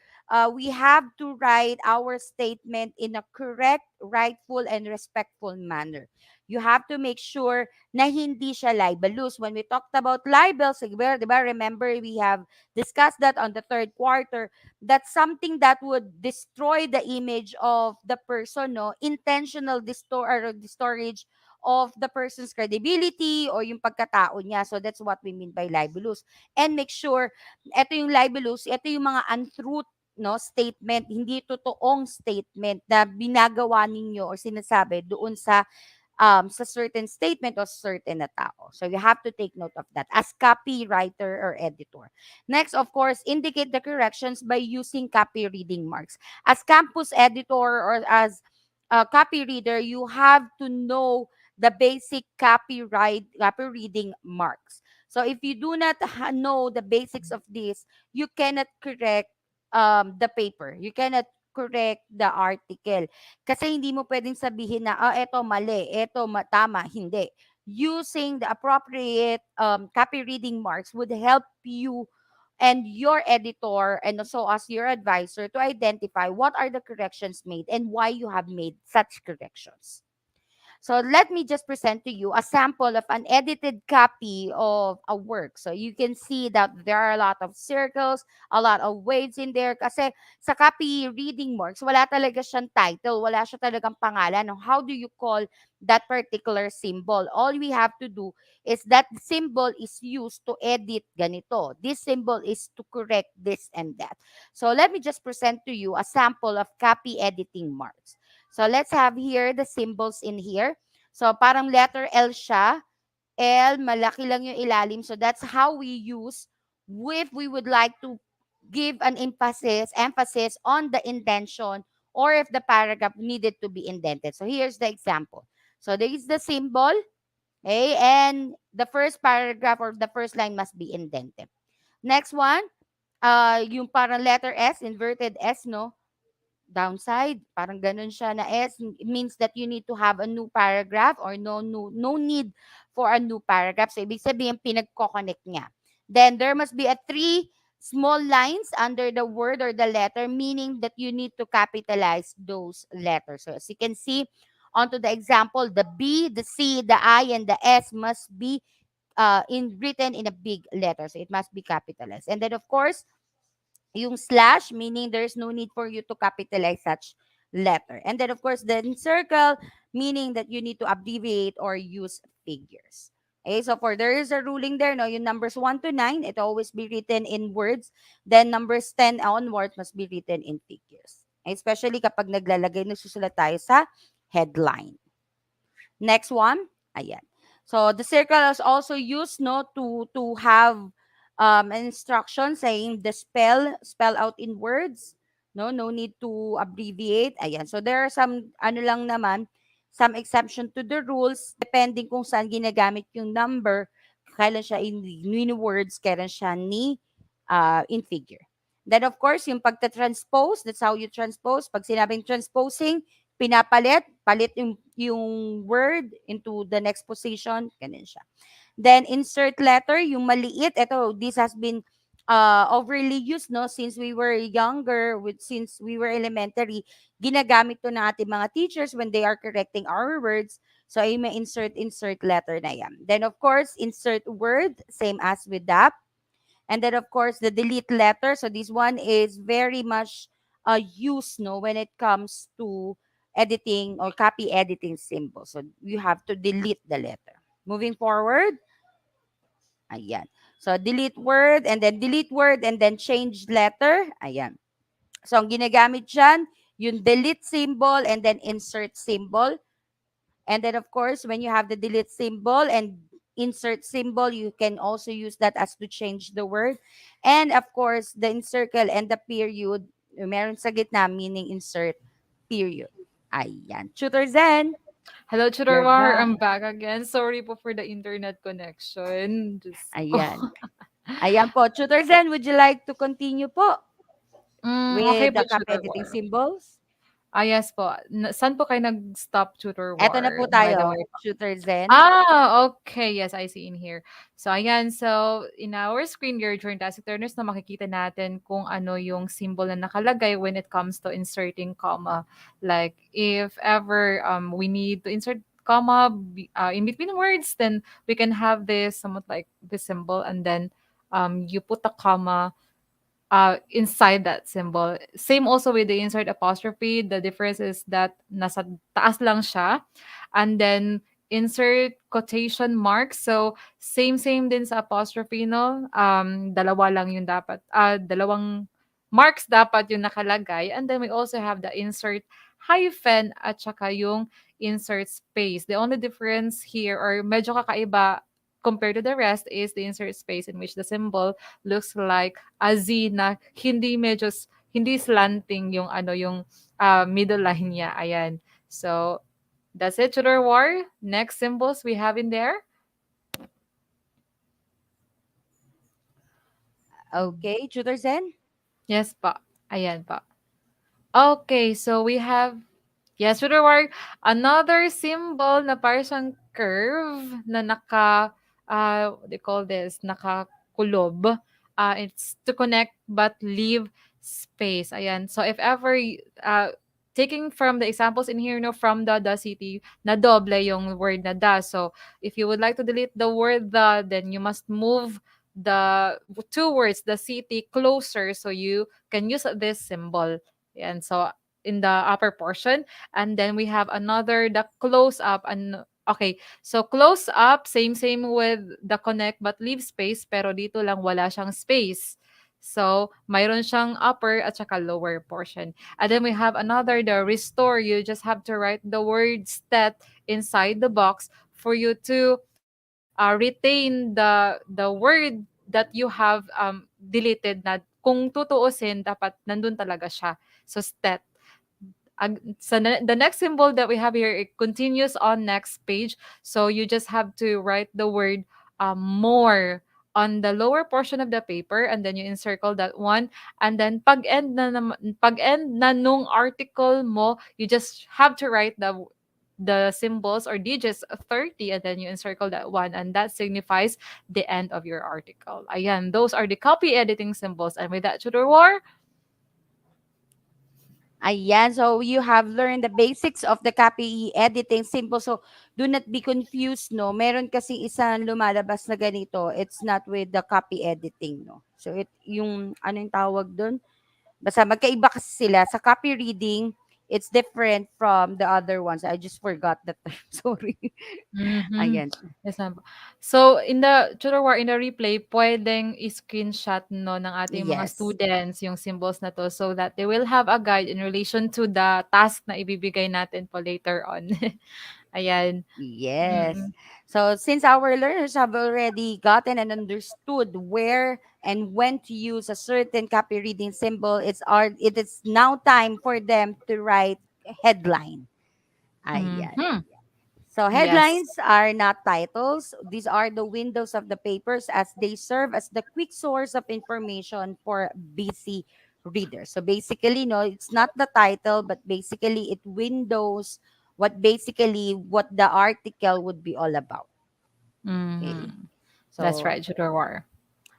Speaker 4: we have to write our statement in a correct, rightful, and respectful manner. You have to make sure na hindi siya libelous. When we talked about libels, diba, remember we have discussed that on the third quarter, that's something that would destroy the image of the person, no? Intentional distorage of the person's credibility or yung pagkatao niya. So that's what we mean by libelous. And make sure, ito yung libelous, ito yung mga untruth, no, statement, hindi totoong statement na binagawa ninyo or sinasabi doon sa certain statement or certain na tao. So you have to take note of that as copywriter or editor. Next, of course, indicate the corrections by using copy reading marks. As campus editor or as a copy reader, you have to know the basic copy reading marks. So if you do not know the basics of this, you cannot correct the paper. You cannot correct the article. Kasi hindi mo pwedeng sabihin na, eto mali, eto tama, hindi. Using the appropriate copy reading marks would help you and your editor and also as your advisor to identify what are the corrections made and why you have made such corrections. So let me just present to you a sample of an edited copy of a work. So you can see that there are a lot of circles, a lot of waves in there. Kasi sa copy reading works, wala talaga siyang title, wala siya talagang pangalan. How do you call that particular symbol? All we have to do is that symbol is used to edit ganito. This symbol is to correct this and that. So let me just present to you a sample of copy editing marks. So let's have here the symbols in here. So parang letter L siya. L, malaki lang yung ilalim. So that's how we use if we would like to give an emphasis on the indentation or if the paragraph needed to be indented. So here's the example. So there is the symbol, okay, and the first paragraph or the first line must be indented. Next one, yung parang letter S, inverted S, no? Downside, parang ganun siya na S. It means that you need to have a new paragraph or no need for a new paragraph. So, ibig sabihin, pinagko-connect niya. Then, there must be a 3 small lines under the word or the letter, meaning that you need to capitalize those letters. So, as you can see, onto the example, the B, the C, the I, and the S must be written in a big letter. So, it must be capitalized. And then, of course, yung slash, meaning there's no need for you to capitalize such letter. And then, of course, the circle, meaning that you need to abbreviate or use figures. Okay, so for there is a ruling there, no, yung numbers 1 to 9, it always be written in words. Then numbers 10 onwards must be written in figures. Especially kapag nagsusulat tayo sa headline. Next one, ayan. So the circle is also used, no, to have instruction saying the spell out in words. No need to abbreviate. Ayan. So there are some, lang naman, some exception to the rules depending kung saan ginagamit yung number. Kailan siya in words, kailan siya in figure. Then of course, yung pagta-transpose, that's how you transpose. Pag sinabing transposing, palit yung word into the next position, ganun siya. Then insert letter, yung maliit, this has been overly used, no, since we were younger, since we were elementary, ginagamit to ng ating mga teachers when they are correcting our words. So ay may insert letter na yan. Then of course, insert word, same as with that. And then of course, the delete letter. So this one is very much used, no, when it comes to editing or copy editing symbols. So you have to delete the letter. Moving forward. Ayan. So, delete word and then delete word and then change letter. Ayan. So, ang ginagamit dyan, yung delete symbol and then insert symbol. And then, of course, when you have the delete symbol and insert symbol, you can also use that as to change the word. And, of course, the encircle and the period, meron sa gitna, meaning insert period. Ayan. Tutor Zen,
Speaker 3: Hello,
Speaker 4: you're
Speaker 3: Chudorwar.
Speaker 4: back.
Speaker 3: I'm back again. Sorry po for the internet connection. Diyos ko.
Speaker 4: Ayan. Ayan po. Tutor Zen, would you like to continue po
Speaker 3: Okay
Speaker 4: with
Speaker 3: po,
Speaker 4: the copy editing
Speaker 3: Chudorwar.
Speaker 4: symbols?
Speaker 3: Yes po. Saan po kayo nag-stop, Tutor
Speaker 4: Eto na po
Speaker 3: War? By the
Speaker 4: tayo,
Speaker 3: way.
Speaker 4: Tutor Zen.
Speaker 3: Okay. Yes, I see in here. So, ayan. So, in our screen here, during task learners, na makikita natin kung ano yung symbol na nakalagay when it comes to inserting comma. Like, if ever we need to insert comma in between words, then we can have this somewhat like this symbol, and then you put a comma inside that symbol. Same also with the insert apostrophe. The difference is that nasa taas lang siya. And then insert quotation marks. So same din sa apostrophe, no? Dalawa lang yung dapat. Dalawang marks dapat yung nakalagay. And then we also have the insert hyphen at saka yung insert space. The only difference here or medyo kakaiba compared to the rest is the insert space in which the symbol looks like a Z na hindi slanting yung yung middle line niya. Ayan. So that's it, Tudor War. Next symbols we have in there.
Speaker 4: Okay, Tutor Zen.
Speaker 3: Yes pa. Ayan pa. Okay, so we have yes, Tudor War, another symbol na parang siyang curve na what do you call this? Nakakulob. It's to connect but leave space. Ayan. So if ever taking from the examples in here, no, from the city, na doble yung word na da. So if you would like to delete the word the, then you must move the two words, the city, closer so you can use this symbol. And so in the upper portion, and then we have another the close up. And okay, so close up, same with the connect but leave space, pero dito lang wala siyang space. So mayroon siyang upper at saka lower portion. And then we have another, the restore. You just have to write the word stat inside the box for you to retain the word that you have deleted, na kung tutuusin dapat nandun talaga siya. So stat. So the next symbol that we have here, it continues on next page. So you just have to write the word more on the lower portion of the paper, and then you encircle that one. And then pag end na nung article mo, you just have to write the symbols or digits 30, and then you encircle that one, and that signifies the end of your article. Ayan, those are the copy editing symbols. And with that, Tudor War.
Speaker 4: Ayan, so you have learned the basics of the copy editing symbol. So do not be confused, no? Meron kasi isang lumalabas na ganito. It's not with the copy editing, no? So yung ano yung tawag doon? Basta magkaiba kasi sila. Sa copy reading, it's different from the other ones. I just forgot the term. Sorry.
Speaker 3: Mhm.
Speaker 4: Ayan.
Speaker 3: Yes, ma'am. So, in the tutor war, in the replay, pwedeng i-screenshot, no, ng ating mga
Speaker 4: Yes.
Speaker 3: students yung symbols na to, so that they will have a guide in relation to the task na ibibigay natin po later on. Ayan.
Speaker 4: Yes.
Speaker 3: Mm.
Speaker 4: So since our learners have already gotten and understood where and when to use a certain copy reading symbol, it is now time for them to write headline. Ayan.
Speaker 3: Mhm.
Speaker 4: So
Speaker 3: Yes.
Speaker 4: headlines are not titles. These are the windows of the papers as they serve as the quick source of information for busy readers. So basically, no, it's not the title, but basically it windows what the article would be all about. Okay.
Speaker 3: Mhm. That's
Speaker 4: So
Speaker 3: right, tutor war.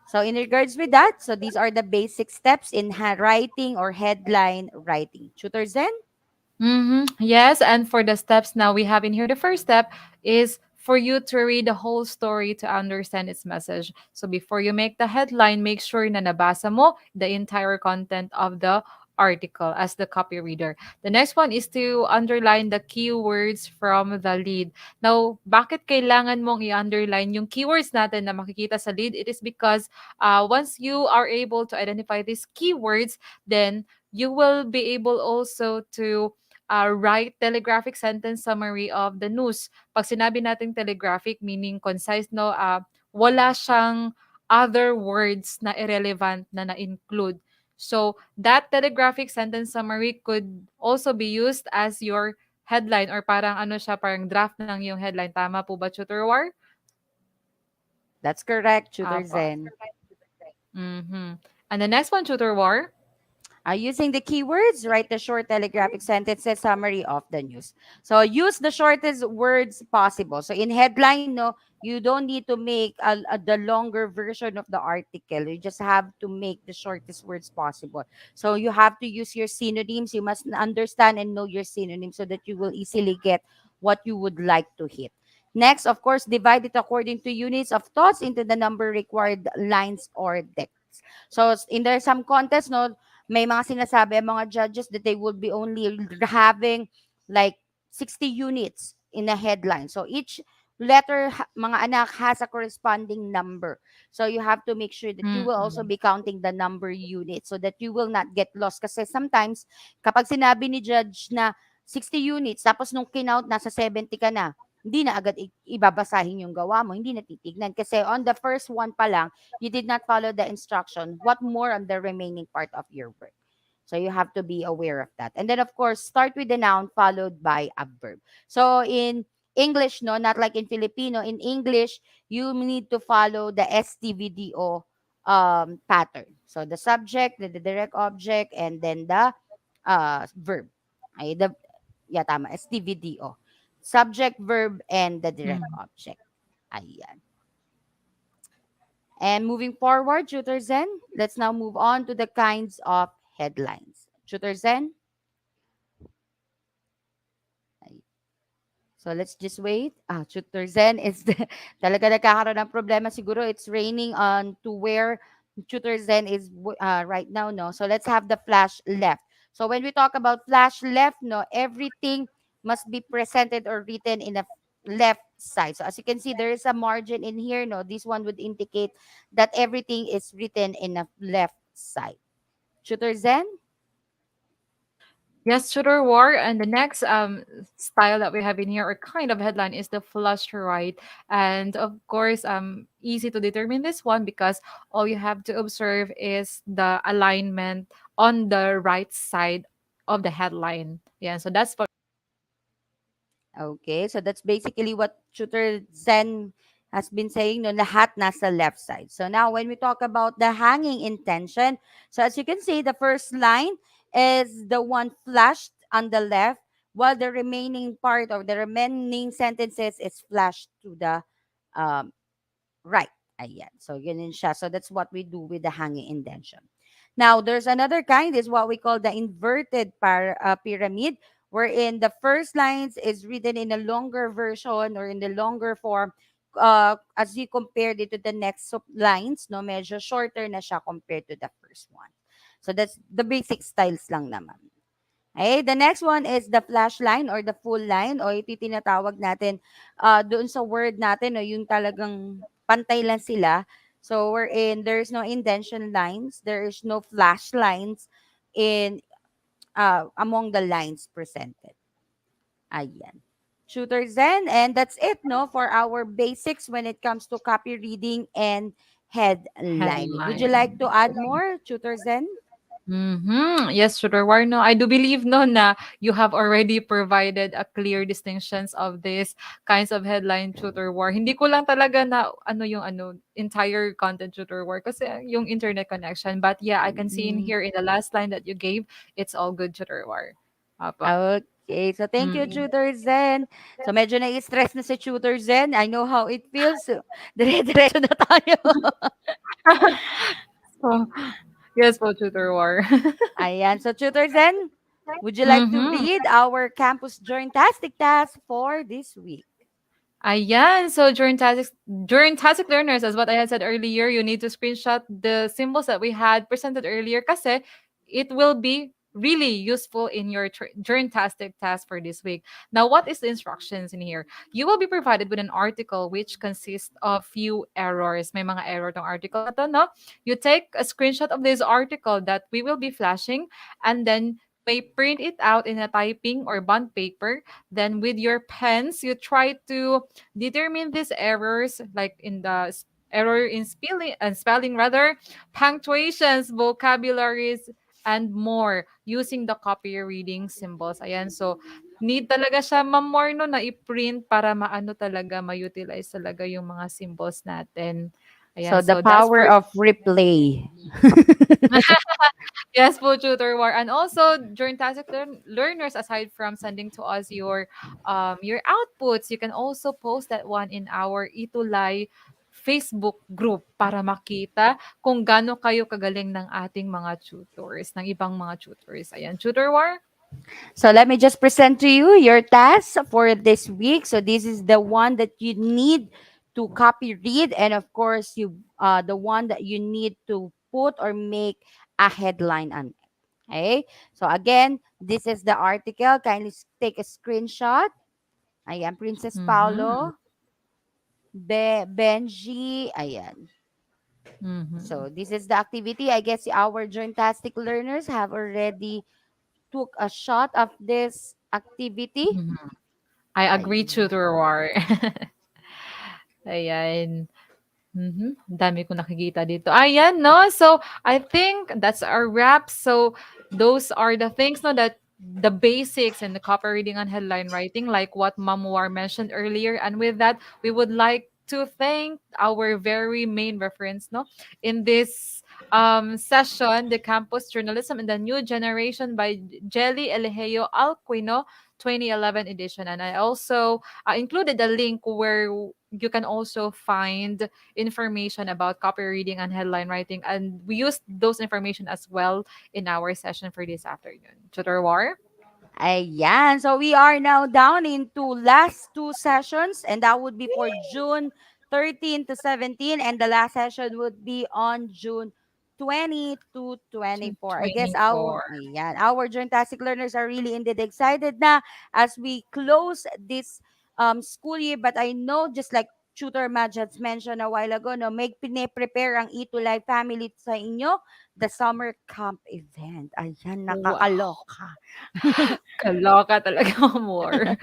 Speaker 4: so in regards with that, so these are the basic steps in writing or headline writing. Tutor Zen?
Speaker 3: Yes, and for the steps now we have in here, the first step is for you to read the whole story to understand its message. So before you make the headline, make sure na nabasa mo the entire content of the article as the copy reader. The next one is to underline the keywords from the lead. Now, bakit kailangan mong i-underline yung keywords natin na makikita sa lead? It is because once you are able to identify these keywords, then you will be able also to write telegraphic sentence summary of the news. Pag sinabi natin telegraphic, meaning concise, no, wala siyang other words na irrelevant na na-include. So, that telegraphic sentence summary could also be used as your headline or parang ano siya, parang draft ng yung headline. Tama po ba, Tutor War?
Speaker 4: That's correct, Tutor
Speaker 3: Apo.
Speaker 4: Zen.
Speaker 3: Mm-hmm. And the next one, Tutor War.
Speaker 4: Using the keywords, write the short telegraphic sentences summary of the news. So use the shortest words possible. So in headline, no, you don't need to make the longer version of the article. You just have to make the shortest words possible. So you have to use your synonyms. You must understand and know your synonyms so that you will easily get what you would like to hit. Next, of course, divide it according to units of thoughts into the number required lines or decks. So in there some contests, no, may mga sinasabi ang mga judges that they would be only having like 60 units in a headline. So each letter, mga anak, has a corresponding number. So you have to make sure that you will also
Speaker 3: Mm-mm.
Speaker 4: be counting the number units so that you will not get lost. Kasi sometimes, kapag sinabi ni judge na 60 units, tapos nung kinout, nasa 70 ka na, hindi na agad ibabasahin yung gawa mo, hindi na titignan. Kasi on the first one pa lang, you did not follow the instruction. What more on the remaining part of your work? So you have to be aware of that. And then of course, start with the noun followed by a verb. So in English, no, not like in Filipino, in English, you need to follow the STVDO pattern. So the subject, the direct object, and then the verb. Ay, yeah, tama, STVDO. Subject, verb, and the direct
Speaker 3: Mm.
Speaker 4: object. Ayan. And moving forward, Tutor Zen, let's now move on to the kinds of headlines. Tutor Zen? Ay. So let's just wait. Tutor Zen is talaga nagkakaroon ng problema siguro. It's raining on to where Tutor Zen is right now, no? So let's have the flash left. So when we talk about flash left, no, everything must be presented or written in a left side. So as you can see, there is a margin in here, no? This one would indicate that everything is written in a left side. Tutor Zen?
Speaker 3: Yes, Tudor War. And the next style that we have in here, or kind of headline, is the flush right. And of course, easy to determine this one because all you have to observe is the alignment on the right side of the headline. Yeah, so that's for
Speaker 4: Okay, so that's basically what Tutor Zen has been saying, no, lahat nasa left side. So now when we talk about the hanging intention, so as you can see, the first line is the one flashed on the left, while the remaining part or the remaining sentences is flashed to the um, right. Ayan. So, ganun siya. So, that's what we do with the hanging indentation. Now, there's another kind, is what we call the inverted pyramid, wherein the first lines is written in a longer version or in the longer form as you compared it to the next lines, no, medyo shorter na siya compared to the first one. So, that's the basic styles lang naman. Okay, the next one is the flash line or the full line o ito tinatawag natin doon sa word natin, no, yung talagang pantay lang sila. So wherein there's no indentation lines, there is no flash lines in among the lines presented. Ayan. Shooter Zen, and that's it, no, for our basics when it comes to copy reading and headlining. Would you like
Speaker 3: headline.
Speaker 4: to add more, Shooter Zen?
Speaker 3: Mm-hmm. Yes, Tutor War. No, I do believe no na you have already provided a clear distinctions of these kinds of headline, Tutor War. Hindi ko lang talaga na ano yung entire content, Tutor War, kasi yung internet connection. But yeah, I can see in
Speaker 4: Mm.
Speaker 3: here in the last line that you gave, it's all good, Tutor War. Apa.
Speaker 4: Okay. So, thank you,
Speaker 3: Mm.
Speaker 4: Tutor Zen. So, medyo na-stress na si Tutor Zen. I know how it feels. So, dire-diretso na tayo.
Speaker 3: So, yes po, Tutor War.
Speaker 4: Ayan. So, Tutor Zen, would you like to
Speaker 3: Mm-hmm.
Speaker 4: read our campus journtastic task for this week?
Speaker 3: Ayan. So during tacit learners, as what I had said earlier, you need to screenshot the symbols that we had presented earlier kasi it will be really useful in your journtastic task for this week. Now, what is the instructions in here? You will be provided with an article which consists of few errors. May mga error tong article na to, no? You take a screenshot of this article that we will be flashing, and then may print it out in a typing or bond paper. Then with your pens, you try to determine these errors, like in the error in spelling rather, punctuations, vocabularies, and more using the copy reading symbols. Ayan, so need talaga siya, Ma'am Mar, no, na i-print para maano talaga, ma-utilize talaga yung mga symbols natin. Ayan,
Speaker 4: So the
Speaker 3: so that's
Speaker 4: power
Speaker 3: for
Speaker 4: of replay.
Speaker 3: yes po, Tutor War. And also, during Tacit learners, aside from sending to us your outputs, you can also post that one in our ETUlay Facebook group para makita kung gaano kayo kagaling ng ating mga tutors, ng ibang mga tutors. Ayan, Tutor War?
Speaker 4: So let me just present to you your task for this week. So this is the one that you need to copy read, and of course the one that you need to put or make a headline on. Okay. So again, this is the article. Kindly take a screenshot. Ayan, Princess
Speaker 3: Mhm.
Speaker 4: Paulo, Benji, ayan.
Speaker 3: Mhm.
Speaker 4: So this is the activity. I guess our journtastic learners have already took a shot of this activity.
Speaker 3: Mhm. I agree,
Speaker 4: Ayan.
Speaker 3: Tutor War. Ayan. Mhm. Ang dami ko nakikita dito. Ayan, no? So, I think that's our wrap. So, those are the things, no, that the basics and the copy reading and headline writing, like what Ma'am War mentioned earlier. And with that, we would like to thank our very main reference, no, in this session, the Campus Journalism in the New Generation by Jelly Eliheo Alquino, 2011 edition. And I also included a link where you can also find information about copy reading and headline writing, and we used those information as well in our session for this afternoon. Tutor War?
Speaker 4: Ayan. So we are now down into last two sessions, and that would be for June 13 to 17, and the last session would be on June 20 to 24. I guess
Speaker 3: 24.
Speaker 4: our Journtastic learners are really indeed excited na as we close this school year. But I know, just like Tutor Madge has mentioned a while ago, no, may pine-prepare ang ETUlay family sa inyo, the summer camp event. Ayan,
Speaker 3: Wow.
Speaker 4: nakakaloka.
Speaker 3: Kaloka talaga, more.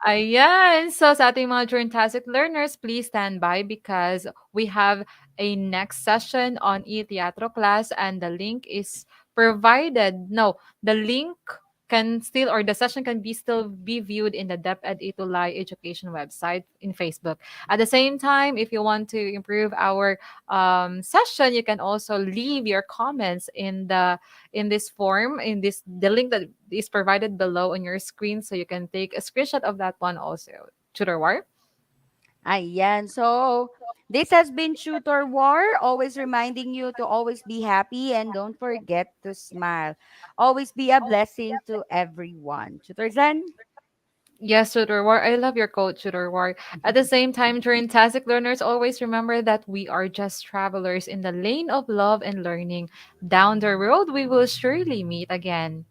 Speaker 3: Ayan. So sa ating mga Journtastic learners, please stand by because we have a next session on e-teatro class, and the link is provided. No, the link can still, or the session can be still be viewed in the DepEd ETUlay education website in Facebook. At the same time, if you want to improve our session, you can also leave your comments in this form, in this the link that is provided below on your screen, so you can take a screenshot of that one also. Tutor War?
Speaker 4: Ayan. So, this has been Tutor War, always reminding you to always be happy and don't forget to smile. Always be a blessing to everyone. Tutor Zen?
Speaker 3: Yes, Tutor War. I love your quote, Tutor War. At the same time, Journtastic learners, always remember that we are just travelers in the lane of love and learning. Down the road, we will surely meet again.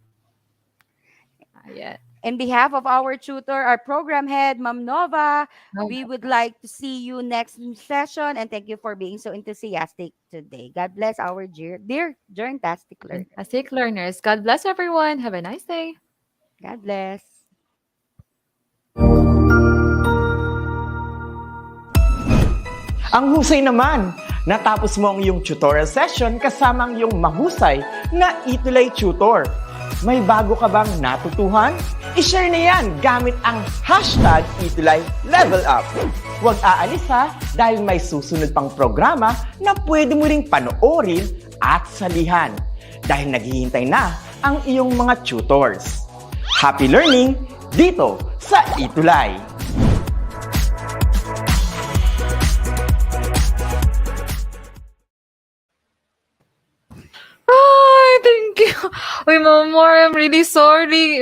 Speaker 3: Yeah.
Speaker 4: In behalf of our tutor, our program head, Ma'am Nova, we would like to see you next session, and thank you for being so enthusiastic today. God bless our dear Journtastic learners.
Speaker 3: Fantastic learners. God bless everyone. Have a nice day.
Speaker 4: God bless.
Speaker 6: Ang husay naman! Natapos mo ang iyong tutorial session kasama ang iyong mahusay na ETUlay tutor. May bago ka bang natutuhan? I-share na yan gamit ang hashtag ETUlay Level Up. Huwag aalis ha, dahil may susunod pang programa na pwede mo ring panoorin at salihan. Dahil naghihintay na ang iyong mga tutors. Happy learning dito sa ETUlay!
Speaker 3: Ay, thank you. Uy, Mama, I'm really sorry.